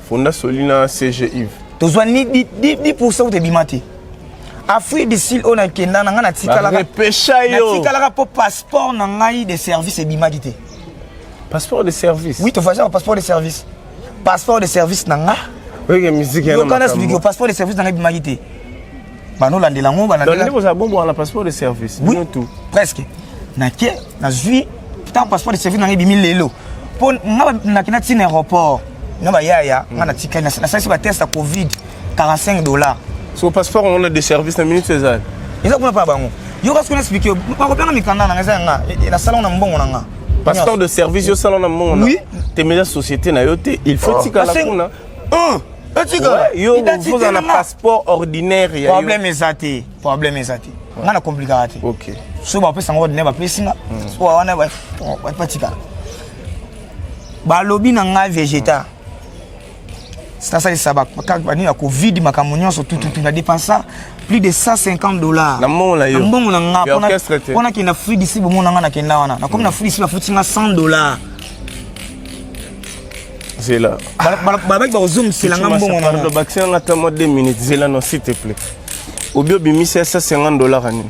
fonda solina CG Yves tozwa ni 10% de bimati Afrique du Sud on a kenda na ngana tikala repêcha yo na tikala po passeport na ngai de service e bimaki te passeport de service oui to faisait un passeport de service passeport de service nanga. Oui, musique Yo kana expliquer passeport de service nanga bimagité. Bano landela ngo bana. Donc vous avez bon la passeport de service. Oui, tout. presque. Naké na zui tant passeport de service nanga bimi lelo. Pour na kina tin aéroport. Na ba yaya ngana tika na ça c'est ba test à Covid $45. Sur le passeport on a des services na minute faisal. Ils ont pas bango. Yo kas ko expliquer pas ko pena mikanda na ngasa nga na salon na mbongo nanga. Passeport de service yo salon na mbongo. Oui. Tes médias société na yote, il faut tika la kuna. Yo vous avez un passeport ordinaire. Problème exacté. Problème exacté. On a compliqué. OK. So ba pesa ordinaire ba pesinga. So wana ba patika. Ba lobby na nga végétal. C'est ça les sabak. Quand ni la Covid makamunyo so tout na dépenser plus de $150. Na mon la yo. Na mbongo na nga on a ki na free d'ici bo mo na nga na kenda wana. Na comme na free d'ici ba futinga $100. C'est là. Bah zoom c'est la ngambongo na. Le vaccin on attend 2 minutes, c'est là non s'il te plaît. Au bio bimi c'est $150 ani.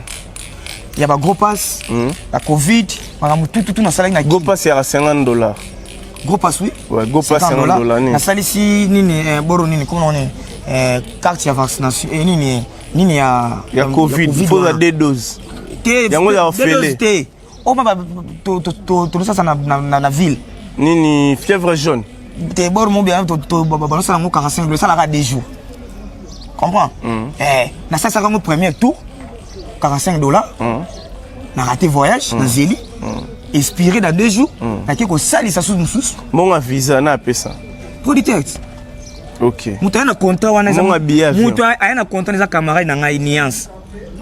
Il y a pas gros pass, la Covid, madame tout na sala na gros pass c'est à $50. Gros pass oui. Ouais, gros pass $50 ni. Na sala ici nini boro nini comment on est carte de vaccination et nini ya Covid, il faut la 2 doses. Yango ya ofele. On va to ça na ville. Nini fièvre jaune. T'es bon mon bien to balance ça 45 ça la 2 jours. Comprends? Na ça comme premier tour $45. Na raté voyage na Zeli. Expiré dans 2 jours. Na qui ko sali ça sous nous. Mon visa na pesa. Producteur. OK. Muta na contrat wana za muta na contrat za camarade na ngai nuance.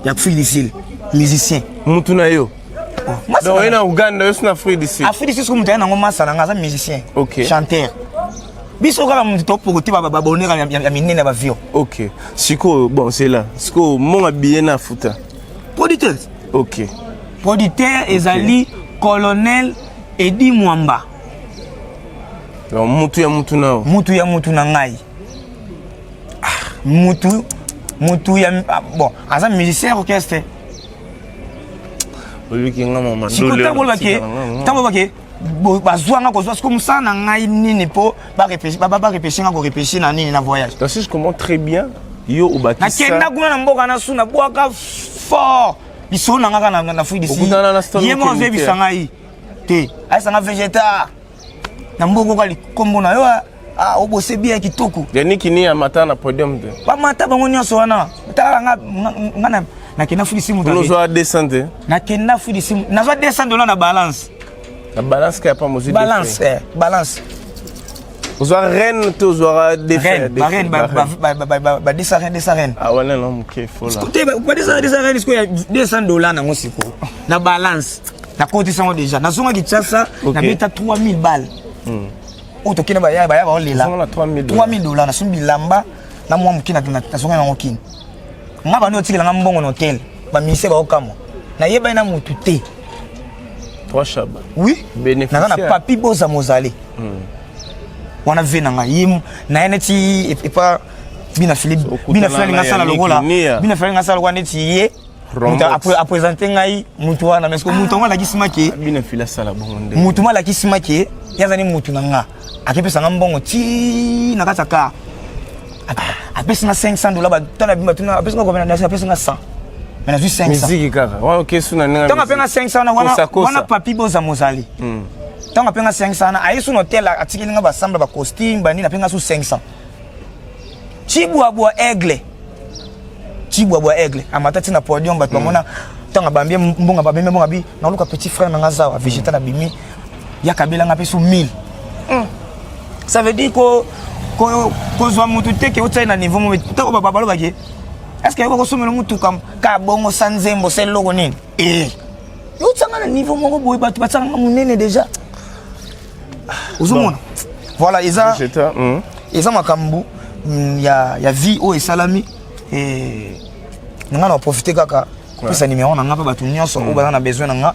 Ya Philippe musicien. Mutu na yo. Donc il en Ouganda, il y a Afrique d'ici. Afrique d'ici, comme tu as un musicien, chanteur. Biso kala mto pour ti ba bonera ya minene ba vio. OK. Siko bon c'est là. Siko mon habillé na futa. Producteur. OK. Producteur ezali colonel Edi Mwamba. Donc mutu ya mutu na ngai. Mutu ya bon, asa musicien orchestre. Lui qui ngama mandole. Siko tango bake bazwanga ko comme ça na ngai nini po ba repêcher nga ko repêcher na nini na voyage. Donc si je comprends très bien, yo obakisa. Na kenda kuna na mboka na suna boaka fort. Biso na nga na fui d'ici. Yemo ze bisanga yi. Te, ai sanga végétal. Na mboko kali kombo na yo obose bien kitoko. Yani kini ya mata na podium de. Ba mata bango nyonso wana. Ta nga na kenda fui d'ici muta. Nous zo descendre. Na kenda fui d'ici. Na zo $200 na balance. La balance qui a pas mesure. Balance, balance. Vous aurez reine, vous aurez des reines. Des sarènes. Ah ouais, non, ok, faut là. Écoutez, pas des sarènes, il y a $200 dans mon siko. La balance. La cotisation déjà. Na zonga kitasa, na beta 3000 balles. O to kina ba ya ba lela. Zonga $3000 na sumbi lamba na mwa mukina na zonga na mukina. Ngaba no tikela ngambongo no hotel. Ba mise ba okamo. Na yeba ina mutu te. 3 chaba. Oui. Bénéficiaire. Na papi boza mozali. Wana venanga yim na eneti et pas bina Philippe ngasala lokola bina Philippe ngasala kwa neti ye a présenter ngai mutu wana mais que mutu wana kisima ke bina Philippe sala bonde mutu mala kisima ke yazani mutu nanga akepesa ngambongo ti na kataka apesa na $500 ba tana bima tuna apesa ngoko na apesa na 100 mais na 500 musique kaka wa kesu na nga tanga penga 500 na wana papi boza mozali tanga penga 500 na ayisu no hotel atikili nga basamba ba costume bani na penga su 500 Chibwa aigle amatati na podium bat bamona tanga bambie mbonga babembe mbonga bi na luka petit frère na zawa végétal na bimi ya kabela nga peso 1000 ça veut dire ko zwa mutu teke utsa na niveau mo teko baba balo bake est-ce que ko somela mutu kam ka bongo sanzembo seloko nini utsa na niveau mo boy bat batanga munene déjà uzumona voilà isa makambu ya vie o esalami nga na profiter kaka pesa numéro na nga pa batu nyonso o bana na besoin na nga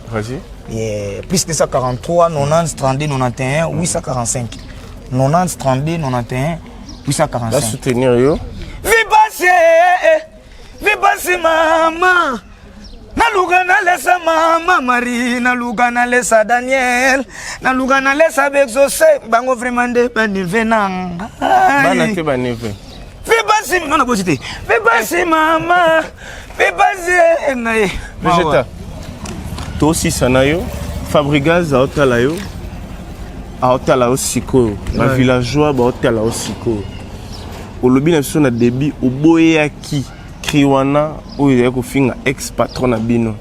plus 243 90 32 91 845 90 32 91 845 la soutenir yo vibase mama Naluga nalesa Mama Marie, naluga nalesa Daniel, naluga nalesa Bexose, bango vraiment de banivenanga. Banate baneve. Fais passer, non, la beauté. Fais passer, maman. Fais passer. Vegeta. Toi aussi, Sanayo. Fabrigaz, à Otalayo. À Otalayo, Siko. La villageois, à Otalayo, Siko. Au lobby, on a débit. Au Boyaki, Kriwana, où il y a un ex-patron à Bino.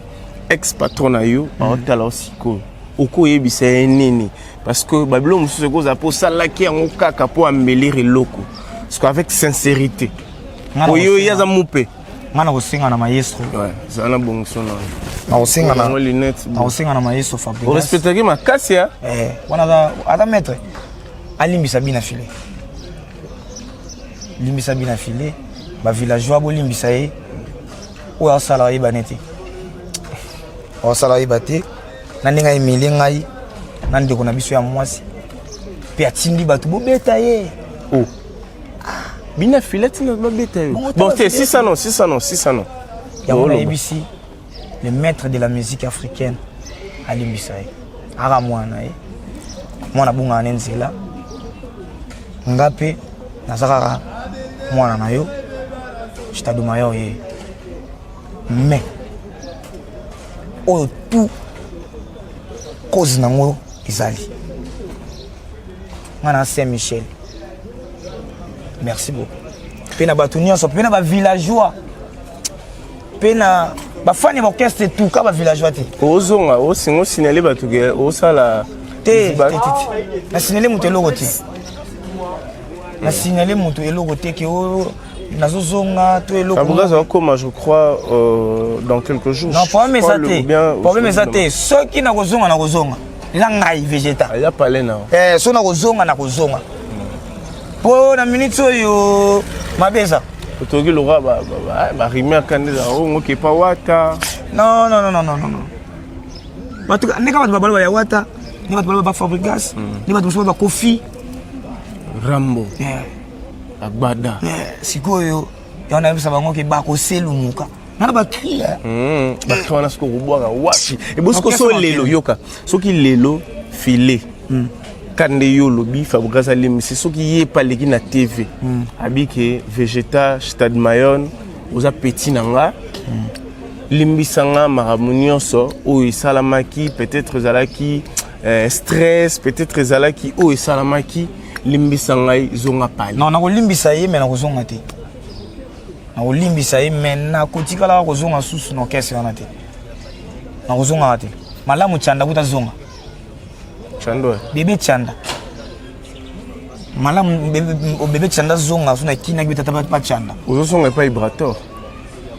Ex-patron à yo, à Otalayo, Siko. Au Koyebi, c'est un nini. Parce que Babylone, c'est ce qu'on ça là qui est en cas pour embellir les locaux. Parce qu'avec sincérité. Oyo yaza moupe. Ngana kosinga na maestro. Ouais, ça na bon son. Na kosinga na lunettes. Na kosinga na maestro Fabrice. On respecte ma Kassia. Wana da ata maître. Alimbisa bina filé. Limbisa bina filé. Ba villageois bo limbisa ye. O ya sala ye baneti. O sala ye baté. Na ninga emili ngai. Na ndeko na biso ya mwasi. Pe atindi batu bo beta ye. Oh. Bina filette na bête. Bon, c'est 600 non, 600 non, 600 non. Yamona ABC, le maître de la musique africaine, Ali Mbissaye. Ara mwana e. Mwana bunga nenzela. Ngape nazaka mwana na yo. Chitaduma yo ye. Mais o tout cause nango izali. Mwana Saint-Michel. Merci beaucoup. Pena batunion so pena ba villageois. Pena ba fani orchestre tout ka ba villageois te. Ozonga o singo signaler batuge o sala te. Na signaler mutu eloko te. Na signaler mutu eloko te ke o nazozonga to eloko. Fabrice va comme je crois dans quelques jours. Non, problème est problème est ceux qui na kozonga na kozonga. La ngai végétal. Il y a pas là. So na kozonga na kozonga. Pour la minute yo mabeza. Otogi lora ba rimia kaneza o ngoke pa wata. Non. Batu neka batu babalo ya wata, ni batu babalo ba Fabrigas, ni batu babalo ba Kofi, Rambo. Agbada. Sikoyo yana bisa bango ke ba ko selumuka. Na ba kia. Ba twana sko kubwa wapi. E bosko so lelo yoka. Soki lelo filet. Kande yo lobi Fabrice Alim c'est ce qui est pas les na TV habike Vegeta Stade Mayon aux appétits nanga limbisanga maramunio so o salamaki peut-être zalaki stress peut-être zalaki o salamaki limbisanga zonga pali non na ko limbisa ye mais na ko zonga te na ko limbisa ye mais na ko tikala ko zonga susu no kese wana te na ko zonga te malamu chanda kuta zonga Chando. Bébé Chanda. Malam bébé Chanda zonga suna kina bita pas Chanda. Ozo songa pas vibrateur.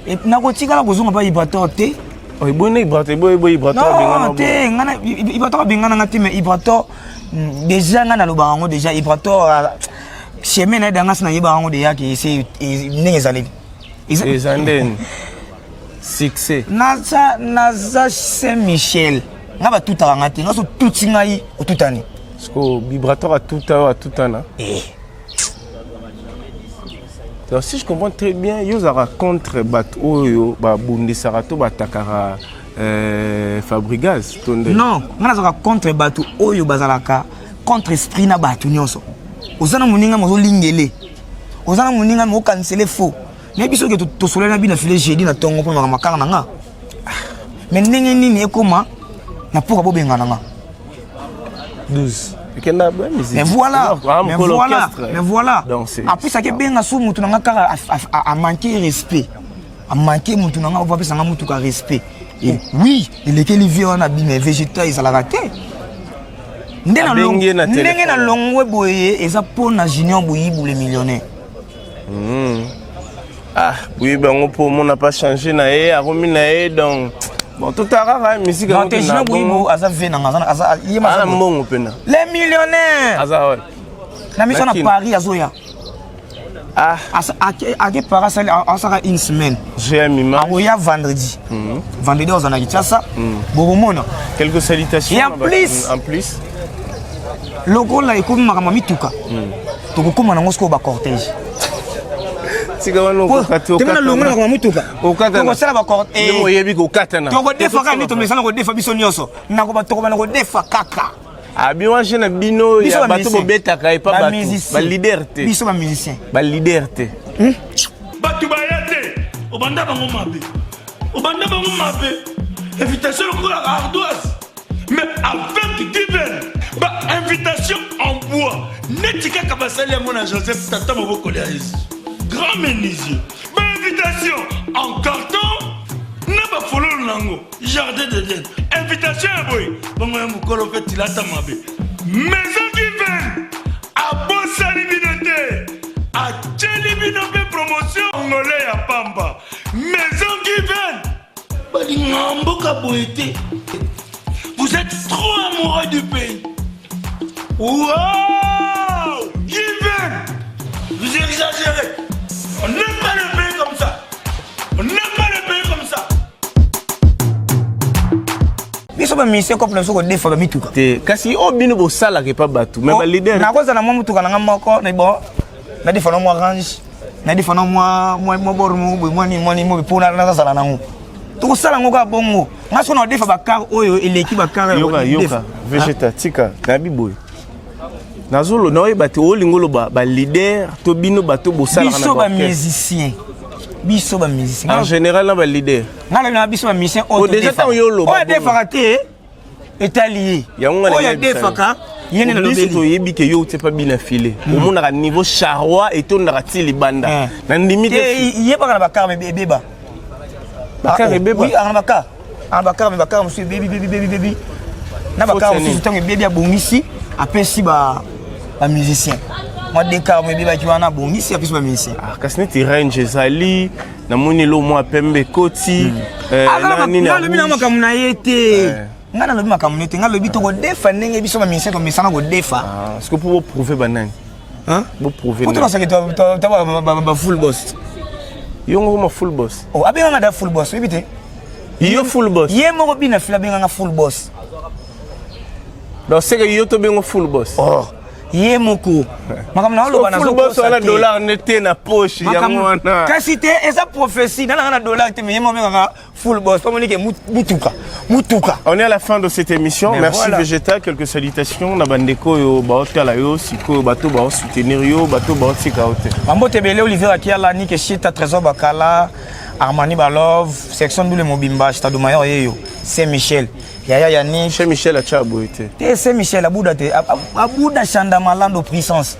Et na ko tika la ko zonga pas vibrateur te. Oh ibone vibrateur boy vibrateur bingana. Non te ngana vibrateur bingana ngati mais vibrateur déjà ngana lo bango déjà vibrateur chemin na danga sina yeba bango déjà ki c'est ndenge zaleli. Ezanden. Succès. Naza Saint-Michel. Nga ba tout a ngati nga so tout ngai o tutani parce que vibrateur à tout ana alors si je comprends très bien yo za contre bat oyo ba bundi sarato ba takara Fabrigaz tonde non nga za contre bat oyo bazalaka contre esprit na batu nyonso ozana muninga mozo lingele ozana muninga mo canceler faux mais biso ke to solela bina filer jeudi na tongo po makanga na nga mais ndenge nini ekoma na pour abo bengana nga 12 mais voilà après ça que benga sou mutu nga kaka a manquer respect a manquer mutu nga va pesa nga mutu ka respect et oui il est que les vieux na bine végétal ils a la raté ndenge na longwe boye eza pona junior boyibu les millionnaires ah oui ben on n'a pas changé na e a remis na e donc bon tout à rare musique non t'es junior boyibu aza vena aza yema mbongo pena les millionnaires aza ouais na mission à Paris azoya ah à que Paris ça une semaine j'ai un mima azoya vendredi vendredi on a Kinshasa bomona quelques salutations et en plus logo la ekomi makambo mituka tokokoma nango siko ba cortège tika wana okata tena longola kwa mutuka okata ko sala ba ko ndimo yebi ko kata na to ko defa ka ni to mesana ko defa biso nyonso na ko ba to ko bana ko defa kaka abi wa jena bino ya bato bobeta ka epa bato ba liberté biso ba musicien ba liberté bato bayate obanda bango mabe invitation au la ardoise mais avec Given ba invitation en bois netika kabasali mon Joseph tata maboko ya Yesu grand menuisier ba invitation en carton na ba fololo nango jardin d'Eden invitation boy bango ya mukolo fait tilata mabe maison Given a bosali binote a tcheli binote promotion ngolé ya pamba maison Given vous êtes trop amoureux du pays. Wow! Given! Vous exagérez. On n'aime pas le pays comme ça. biso ba mission comme nous ko defa ba mituka te kasi o bino bo sala ke pa batu mais ba leader na koza na mo mutuka na ngamoko na bon na defa no mo orange na defa no mo bor mo mo pona na sala na ngo to sala ngo ka bongo ngaso na defa ba car oyo eleki ba car yoka végétatika na biboy nazolo na oyeba te olingolo ba leader to bino bato bo sala na biso ba musicien en général na ba leader na biso ba musicien o déjà tant yolo o defa te étalé o ya defa ka yene na lobeli to yebi ke yo te pa bina filé au monde à niveau charroi et to na ti libanda na limite yeba kana ba car me beba bakar beba oui en bakar monsieur baby na bakar aussi tant bébé a bongisi apesi ba musicien moi décar me beba ki wana bongisi apesi ba musicien ah kasne ti range zali na moni lo mo pembe koti na nina le mina makamuna yete ngana lo makamuna yete ngalo bito ko defa ndenge biso ba musicien to mesana ko defa est-ce que pour prouver banane hein pour prouver pour toi ça que tu ba full boss yongo ma full boss oh abi nga da full boss bibite yo full boss ye mo bina fila benga nga full boss donc c'est que yo to bengo full boss oh ye moko makam na lo bana full boss wala dollar nete na poche ya mwana kasi te esa prophétie na dollar te me mo benga full boss comme ni ke mutuka on est à la fin de cette émission. Mais merci voilà. Végéta, quelques salutations na bandeko yo baota la yo siko bato ba soutenir yo bato ba tika hote mambo tebele Olivier Akiala ni ke shita trésor bakala Armani Balov section doule mobimba stade mayor yeyo Saint Michel yaya yani chez Michel a chabo été te Saint Michel abuda te abuda chanda malando puissance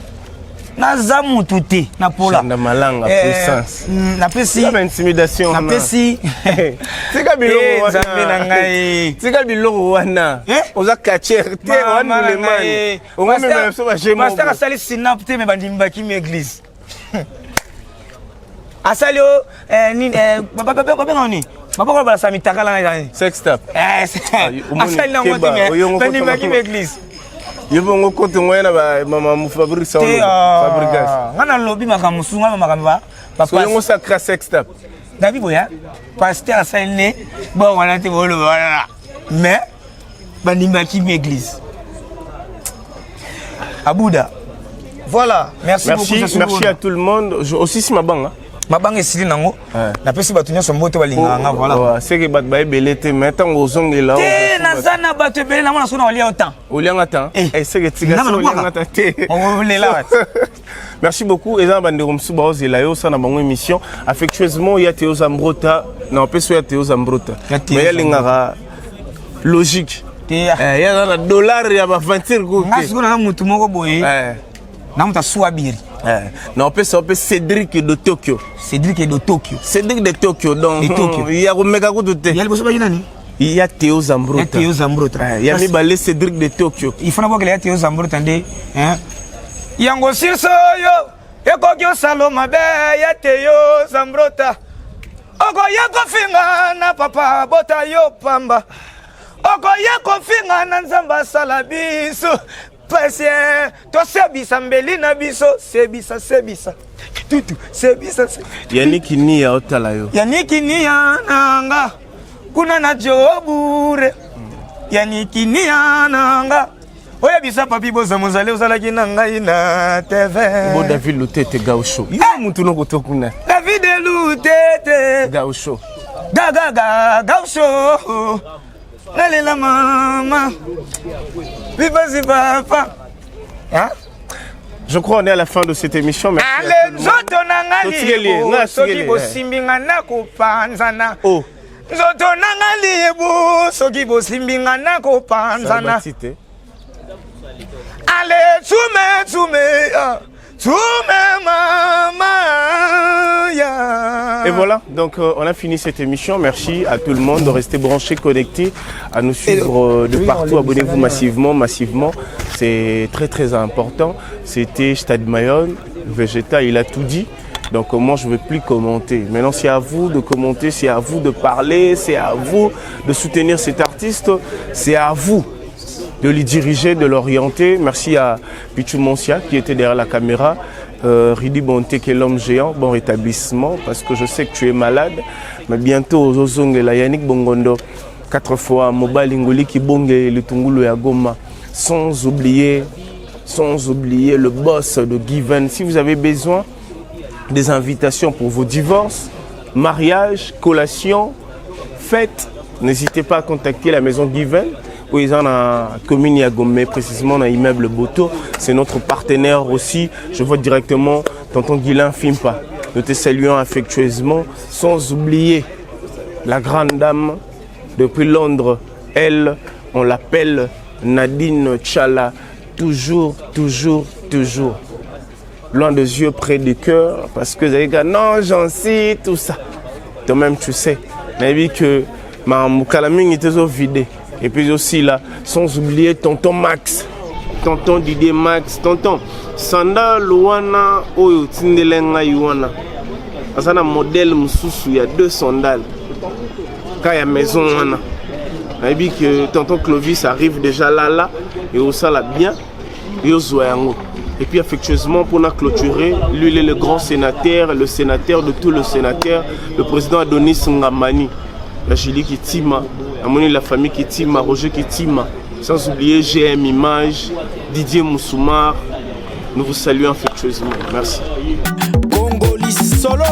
na zamu tuté na pola chanda malanga puissance na pesi la intimidation na pesi tika biloko nzambe na ngai tika biloko wana oza kacher te wana le man o ngame me so ba jemo master asali sinap te me bandimba ki église asali o ni baba ngoni baba ko bala sami takala na sex tap asali na ngoti me bandimba ki église yebongo kote ngwena ba mama Fabrice Fabrigas ngana lobi makamusu ngama makamba so yongo sacra sex tap David boya pasteur asali ne bon wana te bolo wana mais bandimba ki église Abouda. Voilà, merci beaucoup. Merci à tout le monde. Aussi si ma banga. Ma banga est stylée nango. Na pesi batunya sombote balinganga voilà. C'est que bat bae belete maintenant ozongi là. Te na sana batu belé na mona sona olia autant. Olia ngata. Et c'est que tiga so olia ngata te. On voulait là. Merci beaucoup. Et ça bandeko msuba ozela yo sana bango émission. Affectueusement ya Théo Zambrota. Non, peso ya Théo Zambrota. Mais ya lingara logique. Il y a un dollar, il y a un 20 euros. Non, on peut Cédric de Tokyo. Cédric de Tokyo. Cédric de Tokyo. Donc, il y a il y a Théo Zambrota. Il y a Théo Zambrota. Il y a mis Cédric de Tokyo. Il faut d'abord qu'il y ait Théo Zambrota. Il y a un gossi soyo. Il y a Kokyo Saloma. Il y a Théo Zambrota. Oko yako finga na papa bota yo pamba. Oko yako finga na nzamba sala biso. Patient to sebisa mbeli na biso sebisa tutu sebisa. Yaniki ni ya otala yo. Yaniki ni ya nanga. Kuna na jobure. Yaniki ni ya nanga. Oya bisa papi boza mozale ozala kinanga ina TV. Bo David Lutete Gaucho. Yo muntu no kotokuna. tete Gaucho. Gaucho. Allez la maman. Viva si papa. Hein? Je crois qu'on est à la fin de cette émission. Merci. Allez, zoto nangali. Soki bosimbinga na kupanzana. Oh. Zoto nangali bu soki bosimbinga na kupanzana. Allez, tume mama. Et voilà, donc on a fini cette émission. Merci à tout le monde de rester branchés, connectés, à nous suivre de partout. Abonnez-vous massivement. C'est très important. C'était Stade Mayonne, Vegeta, il a tout dit. Donc moi je ne veux plus commenter. Maintenant c'est à vous de commenter, c'est à vous de parler, c'est à vous de soutenir cet artiste, c'est à vous de l'y diriger, de l'orienter. Merci à Pichou Moncia qui était derrière la caméra. Ridi Bonté qui est l'homme géant, bon rétablissement parce que je sais que tu es malade. Mais bientôt aux Ozong et la Yannick Bongondo, 4 fois Mobile Ingoli qui bonge le Tungulu et Agoma. Sans oublier le boss de Given. Si vous avez besoin des invitations pour vos divorces, mariages, collations, fêtes, n'hésitez pas à contacter la maison Given. Où ils ont la commune Yagomé, précisément dans l'immeuble Boto. C'est notre partenaire aussi. Je vois directement tonton Guilain Fimpa. Nous te saluons affectueusement, sans oublier la grande dame depuis Londres. Elle, on l'appelle Nadine Tchala. Toujours. Loin des yeux, près du cœur. Parce que vous avez dit, non, j'en sais, tout ça. Toi-même, tu sais. Mais vu que ma moukalaming était vidé. Et puis aussi là, sans oublier tonton Max, tonton Didier Max, tonton Sanda Luana Oyo Tindelenga Yuana. Asana modèle Moussoussou, il y a 2 sandales. Quand il y a maison, on a dit que tonton Clovis arrive déjà là, et au sala bien, et au Zoyango. Et puis affectueusement pour nous clôturer, lui il est le grand sénateur, le sénateur de tous les sénateurs, le président Adonis Ngamani, la Julie Kitima. La famille Kitima, Roger Kitima, sans oublier GM Image, Didier Moussoumar. Nous vous saluons affectueusement. Merci. Congolais solo.